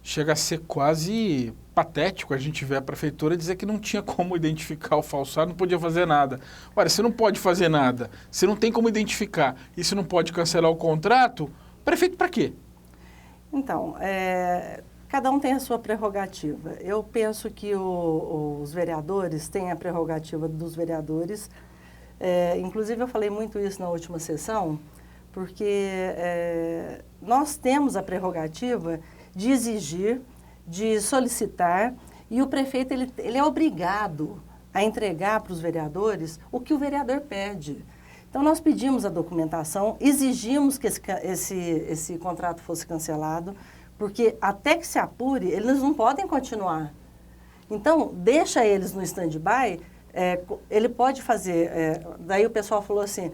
Chega a ser quase patético a gente ver a prefeitura dizer que não tinha como identificar o falsário, não podia fazer nada. Olha, você não pode fazer nada, você não tem como identificar e você não pode cancelar o contrato, prefeito para quê? Então, cada um tem a sua prerrogativa. Eu penso que os vereadores têm a prerrogativa dos vereadores. Inclusive, eu falei muito isso na última sessão, porque nós temos a prerrogativa de exigir, de solicitar, e o prefeito ele é obrigado a entregar para os vereadores o que o vereador pede. Então, nós pedimos a documentação, exigimos que esse contrato fosse cancelado, porque até que se apure, eles não podem continuar. Então, deixa eles no stand-by, ele pode fazer... daí o pessoal falou assim,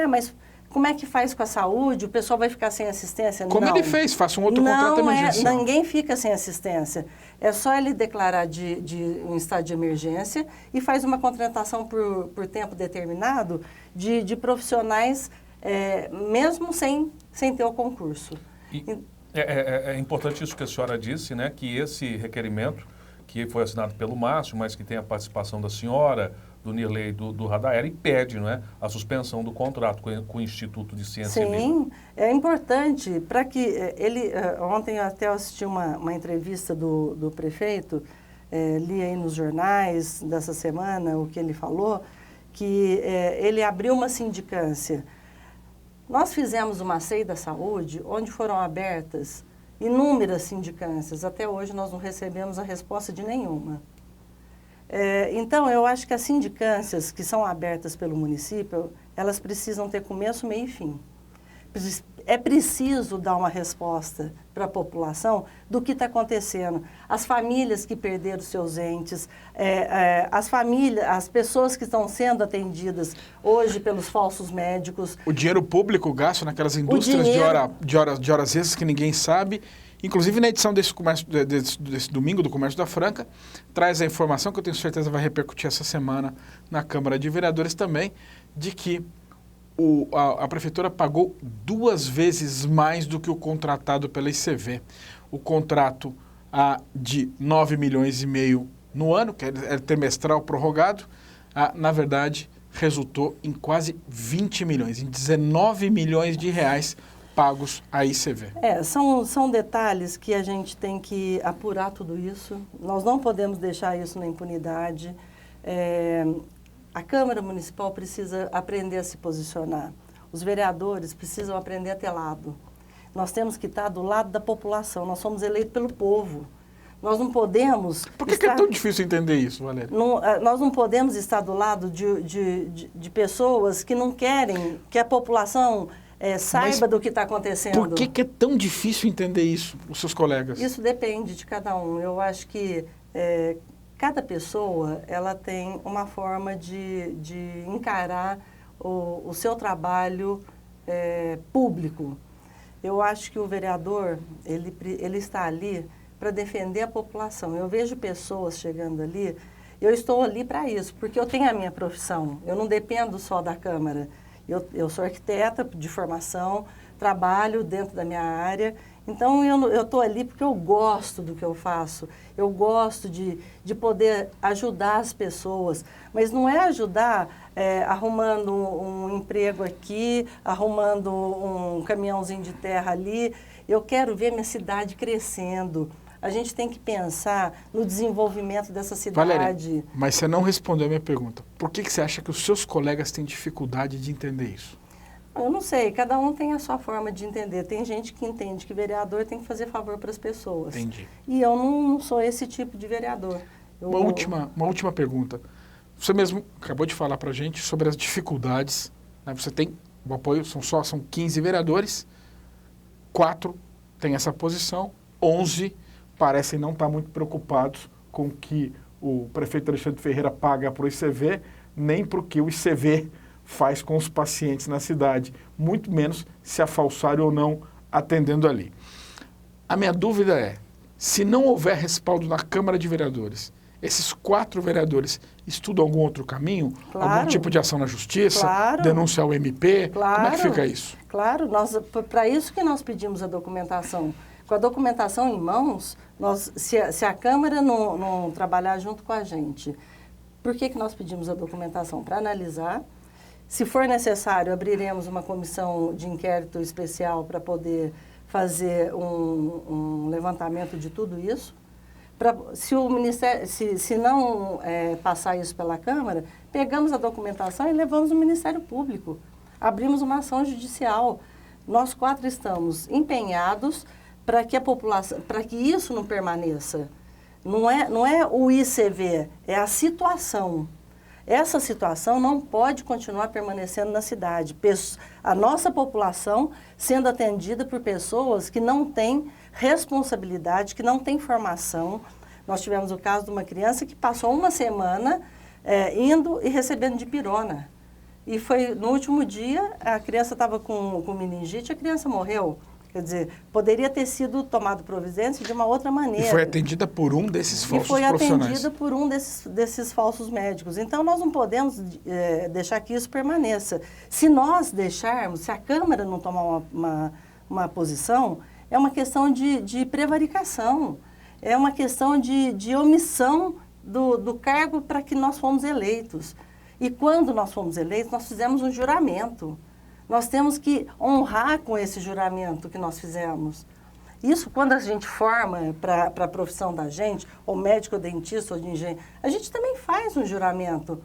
mas como é que faz com a saúde? O pessoal vai ficar sem assistência? Como ele fez, faça um outro contrato emergencial. Ninguém fica sem assistência. É só ele declarar de um estado de emergência e faz uma contratação por tempo determinado de profissionais, mesmo sem ter o concurso. É importante isso que a senhora disse, né? Que esse requerimento, que foi assinado pelo Márcio, mas que tem a participação da senhora, do Nirley, do Radaeli, pede, não é, a suspensão do contrato com o Instituto de Ciência e Vida. Sim, é importante para que ele... Ontem eu até assisti uma entrevista do prefeito, li aí nos jornais dessa semana o que ele falou, que ele abriu uma sindicância. Nós fizemos uma CEI da Saúde, onde foram abertas inúmeras sindicâncias. Até hoje nós não recebemos a resposta de nenhuma. Então, eu acho que as sindicâncias que são abertas pelo município, elas precisam ter começo, meio e fim. É preciso dar uma resposta para a população do que está acontecendo. As famílias que perderam seus entes, as pessoas que estão sendo atendidas hoje pelos falsos médicos. O dinheiro público gasto naquelas indústrias de horas extras que ninguém sabe. Inclusive, na edição desse domingo do Comércio da Franca, traz a informação que eu tenho certeza vai repercutir essa semana na Câmara de Vereadores também, de que a Prefeitura pagou 2 vezes mais do que o contratado pela ICV. O contrato de 9,5 milhões no ano, que é trimestral prorrogado, na verdade, resultou em quase 20 milhões, em 19 milhões de reais pagos à ICV. São detalhes que a gente tem que apurar tudo isso. Nós não podemos deixar isso na impunidade. A Câmara Municipal precisa aprender a se posicionar. Os vereadores precisam aprender a ter lado. Nós temos que estar do lado da população. Nós somos eleitos pelo povo. Nós não podemos... Por que é tão difícil entender isso, Valéria? Nós não podemos estar do lado de pessoas que não querem que a população saiba do que está acontecendo. Por que é tão difícil entender isso, os seus colegas? Isso depende de cada um. Eu acho que cada pessoa ela tem uma forma de encarar o seu trabalho público. Eu acho que o vereador, ele está ali para defender a população. Eu vejo pessoas chegando ali, eu estou ali para isso, porque eu tenho a minha profissão, eu não dependo só da Câmara. Eu sou arquiteta de formação, trabalho dentro da minha área, então eu estou ali porque eu gosto do que eu faço, eu gosto de poder ajudar as pessoas, mas não é ajudar arrumando um emprego aqui, arrumando um caminhãozinho de terra ali. Eu quero ver minha cidade crescendo. A gente tem que pensar no desenvolvimento dessa cidade. Valéria, mas você não respondeu a minha pergunta. Por que você acha que os seus colegas têm dificuldade de entender isso? Eu não sei, cada um tem a sua forma de entender. Tem gente que entende que vereador tem que fazer favor para as pessoas. Entendi. E eu não sou esse tipo de vereador. Uma última pergunta. Você mesmo acabou de falar para a gente sobre as dificuldades. Né? Você tem o apoio, são 15 vereadores, 4 têm essa posição, 11 parecem não estar muito preocupados com o que o prefeito Alexandre Ferreira paga para o ICV, nem para o que o ICV faz com os pacientes na cidade, muito menos se é falsário ou não atendendo ali. A minha dúvida é, se não houver respaldo na Câmara de Vereadores, esses 4 vereadores estudam algum outro caminho? Claro. Algum tipo de ação na justiça? Claro. Denunciar o MP? Claro. Como é que fica isso? Claro, para isso que nós pedimos a documentação. Com a documentação em mãos, se a Câmara não trabalhar junto com a gente, por que nós pedimos a documentação? Para analisar. Se for necessário, abriremos uma comissão de inquérito especial para poder fazer um levantamento de tudo isso. Se o Ministério, se não passar isso pela Câmara, pegamos a documentação e levamos no Ministério Público. Abrimos uma ação judicial. Nós 4 estamos empenhados para que a população, para que isso não permaneça. Não é o ICV, é a situação. Essa situação não pode continuar permanecendo na cidade. A nossa população sendo atendida por pessoas que não têm responsabilidade, que não têm formação. Nós tivemos o caso de uma criança que passou uma semana indo e recebendo dipirona. E foi no último dia, a criança estava com meningite, a criança morreu. Quer dizer, poderia ter sido tomado providência de uma outra maneira. E foi atendida por um desses falsos profissionais. E foi atendida por um desses falsos médicos. Então, nós não podemos deixar que isso permaneça. Se nós deixarmos, se a Câmara não tomar uma posição, é uma questão de prevaricação, é uma questão de omissão do cargo para que nós fomos eleitos. E quando nós fomos eleitos, nós fizemos um juramento. Nós temos que honrar com esse juramento que nós fizemos. Isso, quando a gente forma para a profissão da gente, ou médico, ou dentista, ou de engenheiro, a gente também faz um juramento.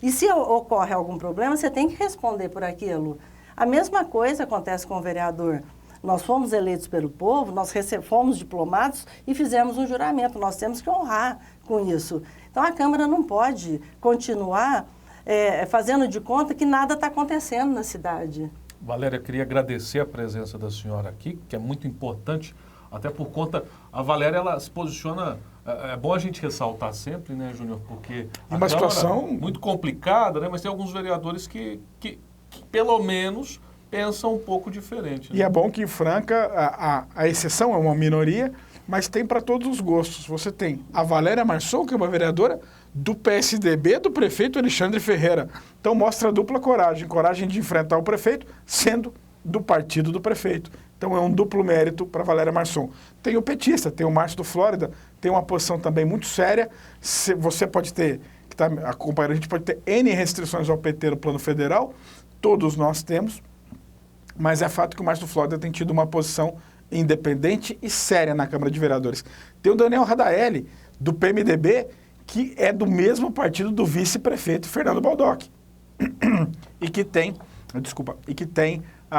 E se ocorre algum problema, você tem que responder por aquilo. A mesma coisa acontece com o vereador. Nós fomos eleitos pelo povo, nós fomos diplomados e fizemos um juramento. Nós temos que honrar com isso. Então, a Câmara não pode continuar fazendo de conta que nada está acontecendo na cidade. Valéria, queria agradecer a presença da senhora aqui, que é muito importante, até por conta... A Valéria, ela se posiciona... É bom a gente ressaltar sempre, né, Júnior? Porque a uma situação muito complicada, né? Mas tem alguns vereadores que pelo menos, pensam um pouco diferente. Né? E é bom que em Franca, a exceção é uma minoria, mas tem para todos os gostos. Você tem a Valéria Marçom, que é uma vereadora do PSDB do prefeito Alexandre Ferreira. Então mostra a dupla coragem de enfrentar o prefeito, sendo do partido do prefeito. Então é um duplo mérito para Valéria Marçom. Tem o petista, tem o Márcio do Flórida, tem uma posição também muito séria. Você pode ter, que está acompanhando, a gente pode ter N restrições ao PT no plano federal, todos nós temos, mas é fato que o Márcio do Flórida tem tido uma posição independente e séria na Câmara de Vereadores. Tem o Daniel Radaeli, do PMDB, que é do mesmo partido do vice-prefeito Fernando Baldock, e que tem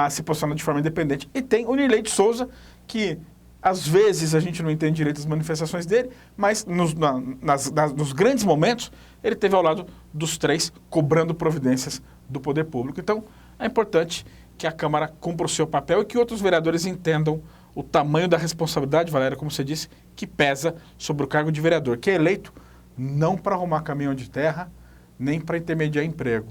se posicionado de forma independente. E tem o Nirley de Souza, que às vezes a gente não entende direito as manifestações dele, mas nos grandes momentos ele esteve ao lado dos três, cobrando providências do poder público. Então, é importante que a Câmara cumpra o seu papel e que outros vereadores entendam o tamanho da responsabilidade, Valéria, como você disse, que pesa sobre o cargo de vereador, que é eleito não para arrumar caminhão de terra, nem para intermediar emprego.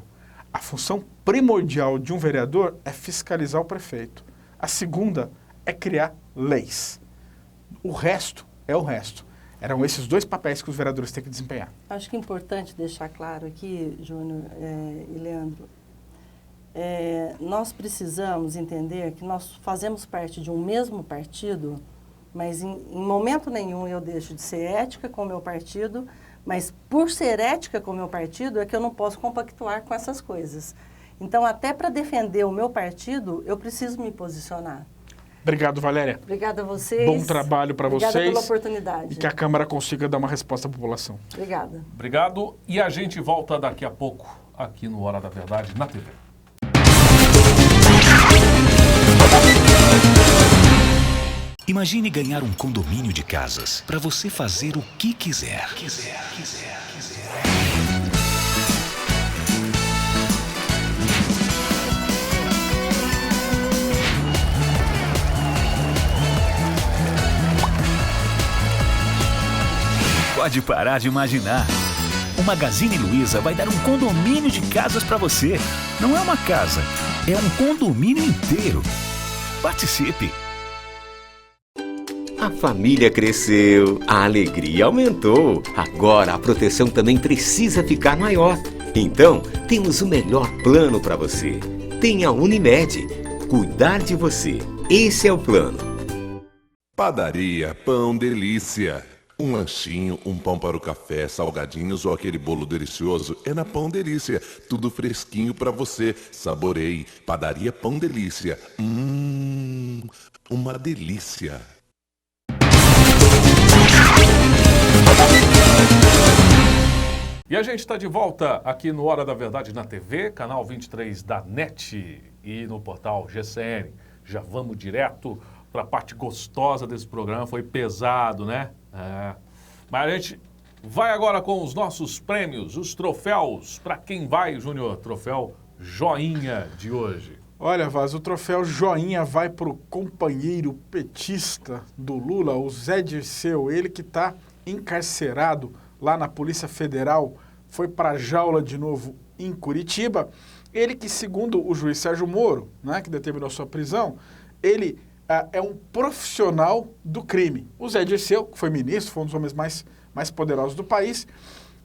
A função primordial de um vereador é fiscalizar o prefeito. A segunda é criar leis. O resto é o resto. Eram esses dois papéis que os vereadores têm que desempenhar. Acho que é importante deixar claro aqui, Júnior e Leandro, nós precisamos entender que nós fazemos parte de um mesmo partido, mas em momento nenhum eu deixo de ser ética com o meu partido, mas por ser ética com o meu partido é que eu não posso compactuar com essas coisas. Então, até para defender o meu partido, eu preciso me posicionar. Obrigado, Valéria. Obrigada a vocês. Bom trabalho para vocês. Obrigada pela oportunidade. E que a Câmara consiga dar uma resposta à população. Obrigada. Obrigado. E a gente volta daqui a pouco aqui no Hora da Verdade na TV. Imagine ganhar um condomínio de casas para você fazer o que quiser. Pode parar de imaginar. O Magazine Luiza vai dar um condomínio de casas para você. Não é uma casa, é um condomínio inteiro. Participe! A família cresceu, a alegria aumentou. Agora a proteção também precisa ficar maior. Então, temos o melhor plano para você. Tem a Unimed. Cuidar de você. Esse é o plano. Padaria Pão Delícia. Um lanchinho, um pão para o café, salgadinhos ou aquele bolo delicioso é na Pão Delícia. Tudo fresquinho para você. Saboreie. Padaria Pão Delícia. Uma delícia. E a gente está de volta aqui no Hora da Verdade na TV, canal 23 da NET e no portal GCN. Já vamos direto para a parte gostosa desse programa, foi pesado, né? Mas a gente vai agora com os nossos prêmios, os troféus. Para quem vai, Júnior? Troféu Joinha de hoje. Olha, Vaz, o troféu Joinha vai para o companheiro petista do Lula, o Zé Dirceu, ele que está encarcerado lá na Polícia Federal, foi para a jaula de novo em Curitiba. Ele que, segundo o juiz Sérgio Moro, né, que determinou sua prisão, ele é um profissional do crime. O Zé Dirceu, que foi ministro, foi um dos homens mais poderosos do país,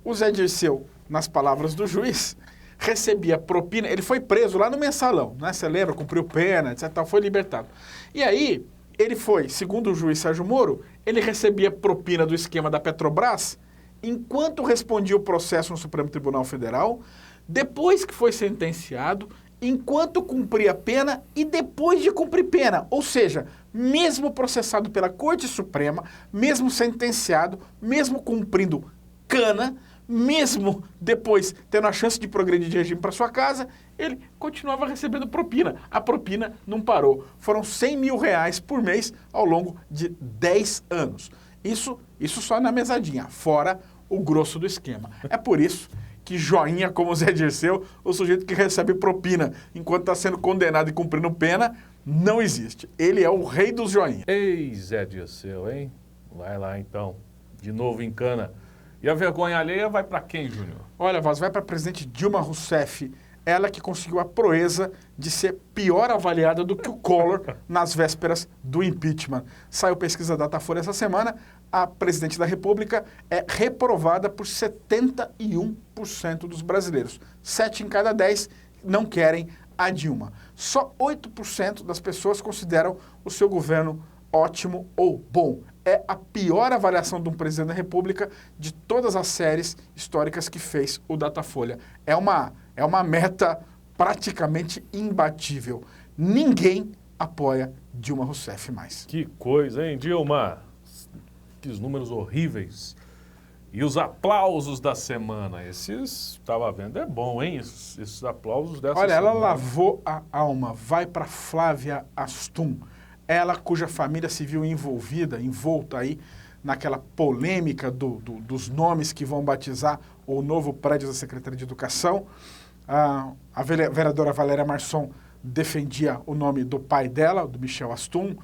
o Zé Dirceu, nas palavras do juiz, recebia propina, ele foi preso lá no Mensalão, né? Você lembra, cumpriu pena, etc, foi libertado. E aí, ele foi, segundo o juiz Sérgio Moro, ele recebia propina do esquema da Petrobras, enquanto respondia o processo no Supremo Tribunal Federal, depois que foi sentenciado, enquanto cumpria pena e depois de cumprir pena. Ou seja, mesmo processado pela Corte Suprema, mesmo sentenciado, mesmo cumprindo cana, mesmo depois tendo a chance de progredir de regime para sua casa, ele continuava recebendo propina. A propina não parou. Foram R$100 mil por mês ao longo de 10 anos. Isso só na mesadinha, fora o grosso do esquema. É por isso que joinha como o Zé Dirceu, o sujeito que recebe propina enquanto está sendo condenado e cumprindo pena, não existe. Ele é o rei dos joinha. Ei, Zé Dirceu, hein? Vai lá então, de novo em cana. E a vergonha alheia vai para quem, Júnior? Olha, Vaz, vai para a presidente Dilma Rousseff. Ela que conseguiu a proeza de ser pior avaliada do que o Collor nas vésperas do impeachment. Saiu pesquisa da Datafolha essa semana, a presidente da República é reprovada por 71% dos brasileiros. 7 em cada 10 não querem a Dilma. Só 8% das pessoas consideram o seu governo ótimo ou bom. É a pior avaliação de um presidente da República de todas as séries históricas que fez o Datafolha. É uma meta praticamente imbatível. Ninguém apoia Dilma Rousseff mais. Que coisa, hein, Dilma? Que números horríveis. E os aplausos da semana. Esses, estava vendo, é bom, hein? Esses aplausos dessa semana. Olha, ela lavou a alma. Vai para Flávia Astum. Ela cuja família se viu envolta aí naquela polêmica dos nomes que vão batizar o novo prédio da Secretaria de Educação. A vereadora Valéria Marçom defendia o nome do pai dela, do Michel Astum,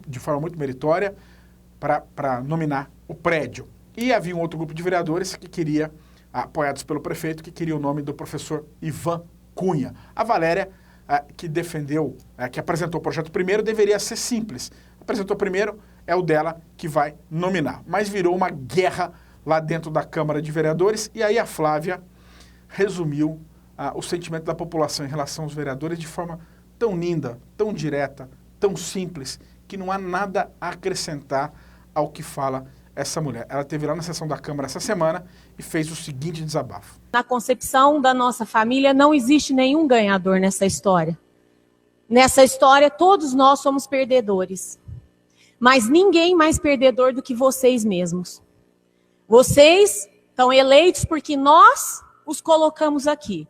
de forma muito meritória, para nominar o prédio. E havia um outro grupo de vereadores que queria, apoiados pelo prefeito, que queria o nome do professor Ivan Cunha. A Valéria, que defendeu, que apresentou o projeto primeiro, deveria ser simples. Apresentou primeiro, é o dela que vai nominar. Mas virou uma guerra lá dentro da Câmara de Vereadores, e aí a Flávia resumiu o sentimento da população em relação aos vereadores de forma tão linda, tão direta, tão simples, que não há nada a acrescentar ao que fala essa mulher. Ela esteve lá na sessão da Câmara essa semana e fez o seguinte desabafo. Na concepção da nossa família não existe nenhum ganhador nessa história. Nessa história todos nós somos perdedores. Mas ninguém mais perdedor do que vocês mesmos. Vocês estão eleitos porque nós os colocamos aqui.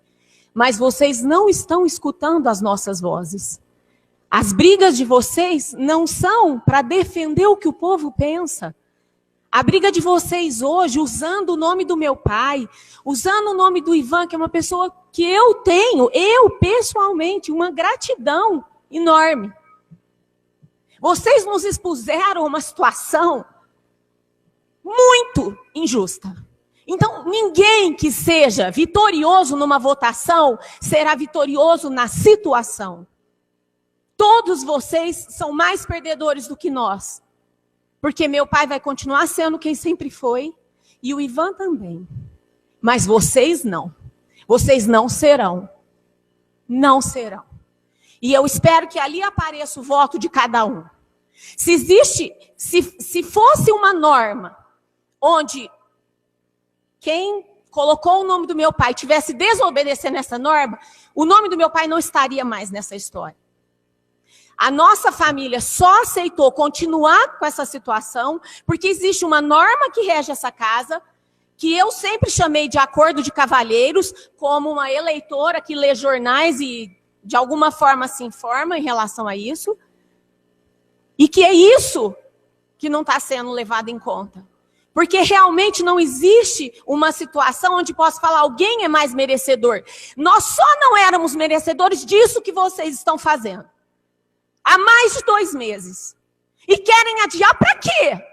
Mas vocês não estão escutando as nossas vozes. As brigas de vocês não são para defender o que o povo pensa. A briga de vocês hoje, usando o nome do meu pai, usando o nome do Ivan, que é uma pessoa que eu tenho, pessoalmente, uma gratidão enorme. Vocês nos expuseram a uma situação muito injusta. Então, ninguém que seja vitorioso numa votação será vitorioso na situação. Todos vocês são mais perdedores do que nós. Porque meu pai vai continuar sendo quem sempre foi, e o Ivan também. Mas vocês não. Vocês não serão. Não serão. E eu espero que ali apareça o voto de cada um. Se fosse uma norma onde quem colocou o nome do meu pai tivesse desobedecendo essa norma, o nome do meu pai não estaria mais nessa história. A nossa família só aceitou continuar com essa situação porque existe uma norma que rege essa casa, que eu sempre chamei de acordo de cavalheiros, como uma eleitora que lê jornais e de alguma forma se informa em relação a isso. E que é isso que não está sendo levado em conta. Porque realmente não existe uma situação onde posso falar alguém é mais merecedor. Nós só não éramos merecedores disso que vocês estão fazendo. Há mais de 2 meses. E querem adiar para quê?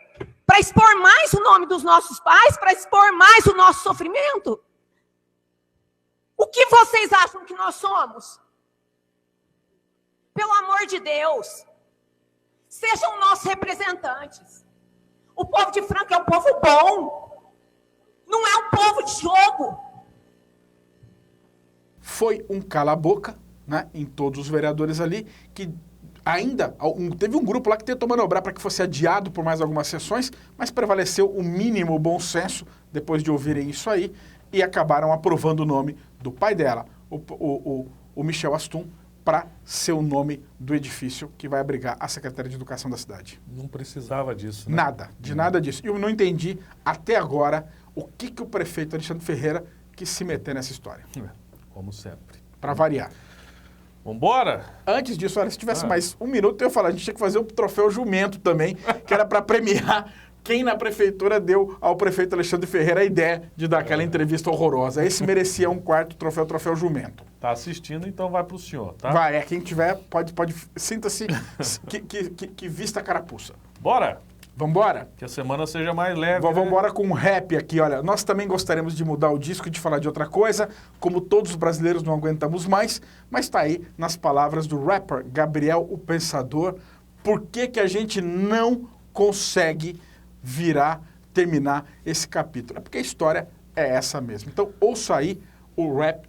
Para expor mais o nome dos nossos pais? Para expor mais o nosso sofrimento? O que vocês acham que nós somos? Pelo amor de Deus, sejam nossos representantes. O povo de Franca é um povo bom. Não é um povo de jogo. Foi um cala-boca, né, em todos os vereadores ali, que ainda teve um grupo lá que tentou manobrar para que fosse adiado por mais algumas sessões, mas prevaleceu o mínimo bom senso depois de ouvirem isso aí e acabaram aprovando o nome do pai dela, o Michel Astum, para ser o nome do edifício que vai abrigar a Secretaria de Educação da cidade. Não precisava disso, né? Nada disso. E eu não entendi até agora o que o prefeito Alexandre Ferreira quis se meter nessa história. Como sempre. Para variar. Vambora? Antes disso, olha, se tivesse mais 1 minuto, eu ia falar, a gente tinha que fazer o troféu jumento também, que era para premiar quem na prefeitura deu ao prefeito Alexandre Ferreira a ideia de dar aquela entrevista horrorosa. Esse merecia um quarto troféu jumento. Tá assistindo, então vai pro senhor, tá? Vai, quem tiver, pode sinta-se que vista a carapuça. Bora? Vambora? Que a semana seja mais leve. Vambora com um rap aqui, olha. Nós também gostaríamos de mudar o disco e de falar de outra coisa, como todos os brasileiros não aguentamos mais, mas tá aí nas palavras do rapper Gabriel o Pensador. Por que a gente não consegue terminar esse capítulo? É porque a história é essa mesmo. Então ouça aí o rap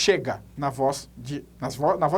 Chega, na voz e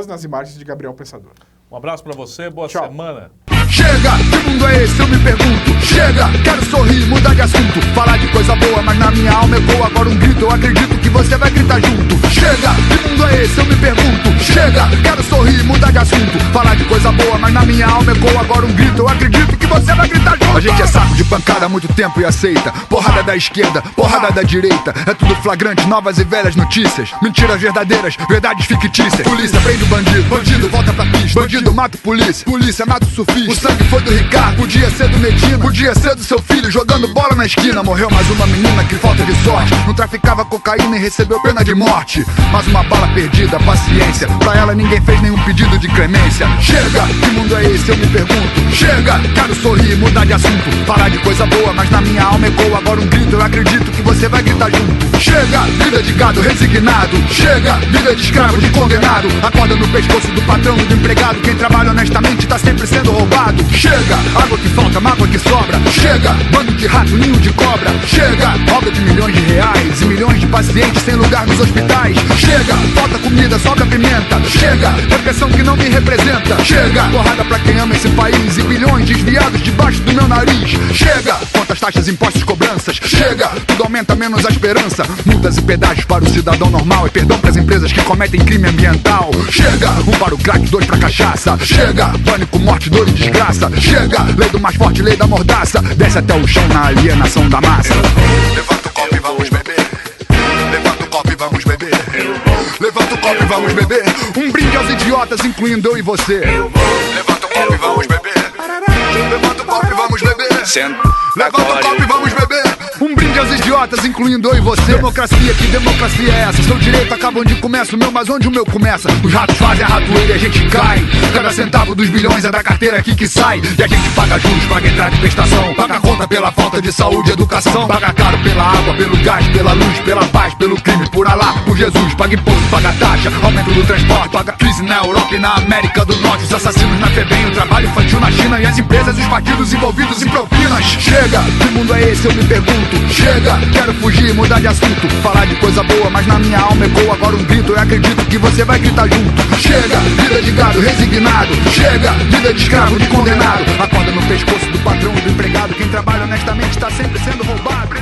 nas imagens de Gabriel Pensador. Um abraço pra você, boa Tchau. semana. Chega, que mundo é esse? Eu me pergunto. Chega, quero sorrir, mudar de assunto. Falar de coisa boa, mas na minha alma ecoa agora um grito. Eu acredito que você vai gritar junto. Chega, que mundo é esse? Eu me pergunto. Chega, quero sorrir, mudar de assunto. Falar de coisa boa, mas na minha alma ecoa agora um grito. Eu acredito que você vai gritar junto. A gente é saco de pancada há muito tempo e aceita. Porrada da esquerda, porrada da direita. É tudo flagrante, novas e velhas notícias. Mentiras verdadeiras, verdades fictícias. Polícia prende o bandido, bandido volta pra pista. Bandido mata o polícia, polícia mata o surfista. O sangue foi do Ricardo, podia ser do Medina, podia ser do seu filho jogando bola na esquina. Morreu mais uma menina que falta de sorte. Não traficava cocaína e recebeu pena de morte. Mais uma bala perdida, paciência. Pra ela ninguém fez nenhum pedido de clemência. Chega, que mundo é esse? Eu me pergunto. Chega, quero sorrir, mudar de assunto. Falar de coisa boa, mas na minha alma ecoa agora um grito. Eu acredito que você vai gritar junto. Chega, vida de gado resignado. Chega, vida de escravo, de condenado. Acorda no pescoço do patrão e do empregado. Quem trabalha honestamente tá sempre sendo roubado. Chega, água que falta, mágoa que sobra. Chega, bando de rato, ninho de cobra. Chega, obra de milhões de reais e milhões de pacientes sem lugar nos hospitais. Chega, falta comida, sobra pimenta. Chega, repressão que não me representa. Chega, porrada pra quem ama esse país e bilhões desviados debaixo do meu nariz. Chega, quantas taxas, impostos, cobranças. Chega, tudo aumenta menos a esperança. Multas e pedágios para o cidadão normal e perdão para as empresas que cometem crime ambiental. Chega, um para o crack, dois pra cachaça. Chega, pânico, morte, dor e desgraça. Chega, lei do mais forte, lei da mordaça. Desce até o chão na alienação da massa. Levanta o copo e vamos beber. Levanta o copo e vamos beber. Levanta o copo e vamos beber. Um brinde aos idiotas, incluindo eu e você. Levanta o copo e vamos beber. Levanta o copo e vamos beber. Levanta o copo e vamos beber. Um brinde aos idiotas, incluindo eu e você. Democracia, que democracia é essa? Seu direito acaba onde começa o meu, mas onde o meu começa? Os ratos fazem a ratoeira e a gente cai. Cada centavo dos bilhões é da carteira aqui que sai. E a gente paga juros, paga entrada de prestação. Paga conta pela falta de saúde e educação. Paga caro pela água, pelo gás, pela luz, pela paz, pelo crime, por Alá, por Jesus. Paga imposto, paga taxa, aumento do transporte. Paga crise na Europa e na América do Norte. Os assassinos na FEBEM, o trabalho infantil na China. E as empresas e os partidos envolvidos em propinas. Chega, que mundo é esse? Eu me pergunto. Chega, quero fugir, mudar de assunto. Falar de coisa boa, mas na minha alma ecoa agora um grito. Eu acredito que você vai gritar junto. Chega, vida de gado resignado. Chega, vida de escravo, de condenado. Acorda no pescoço do patrão e do empregado. Quem trabalha honestamente está sempre sendo roubado.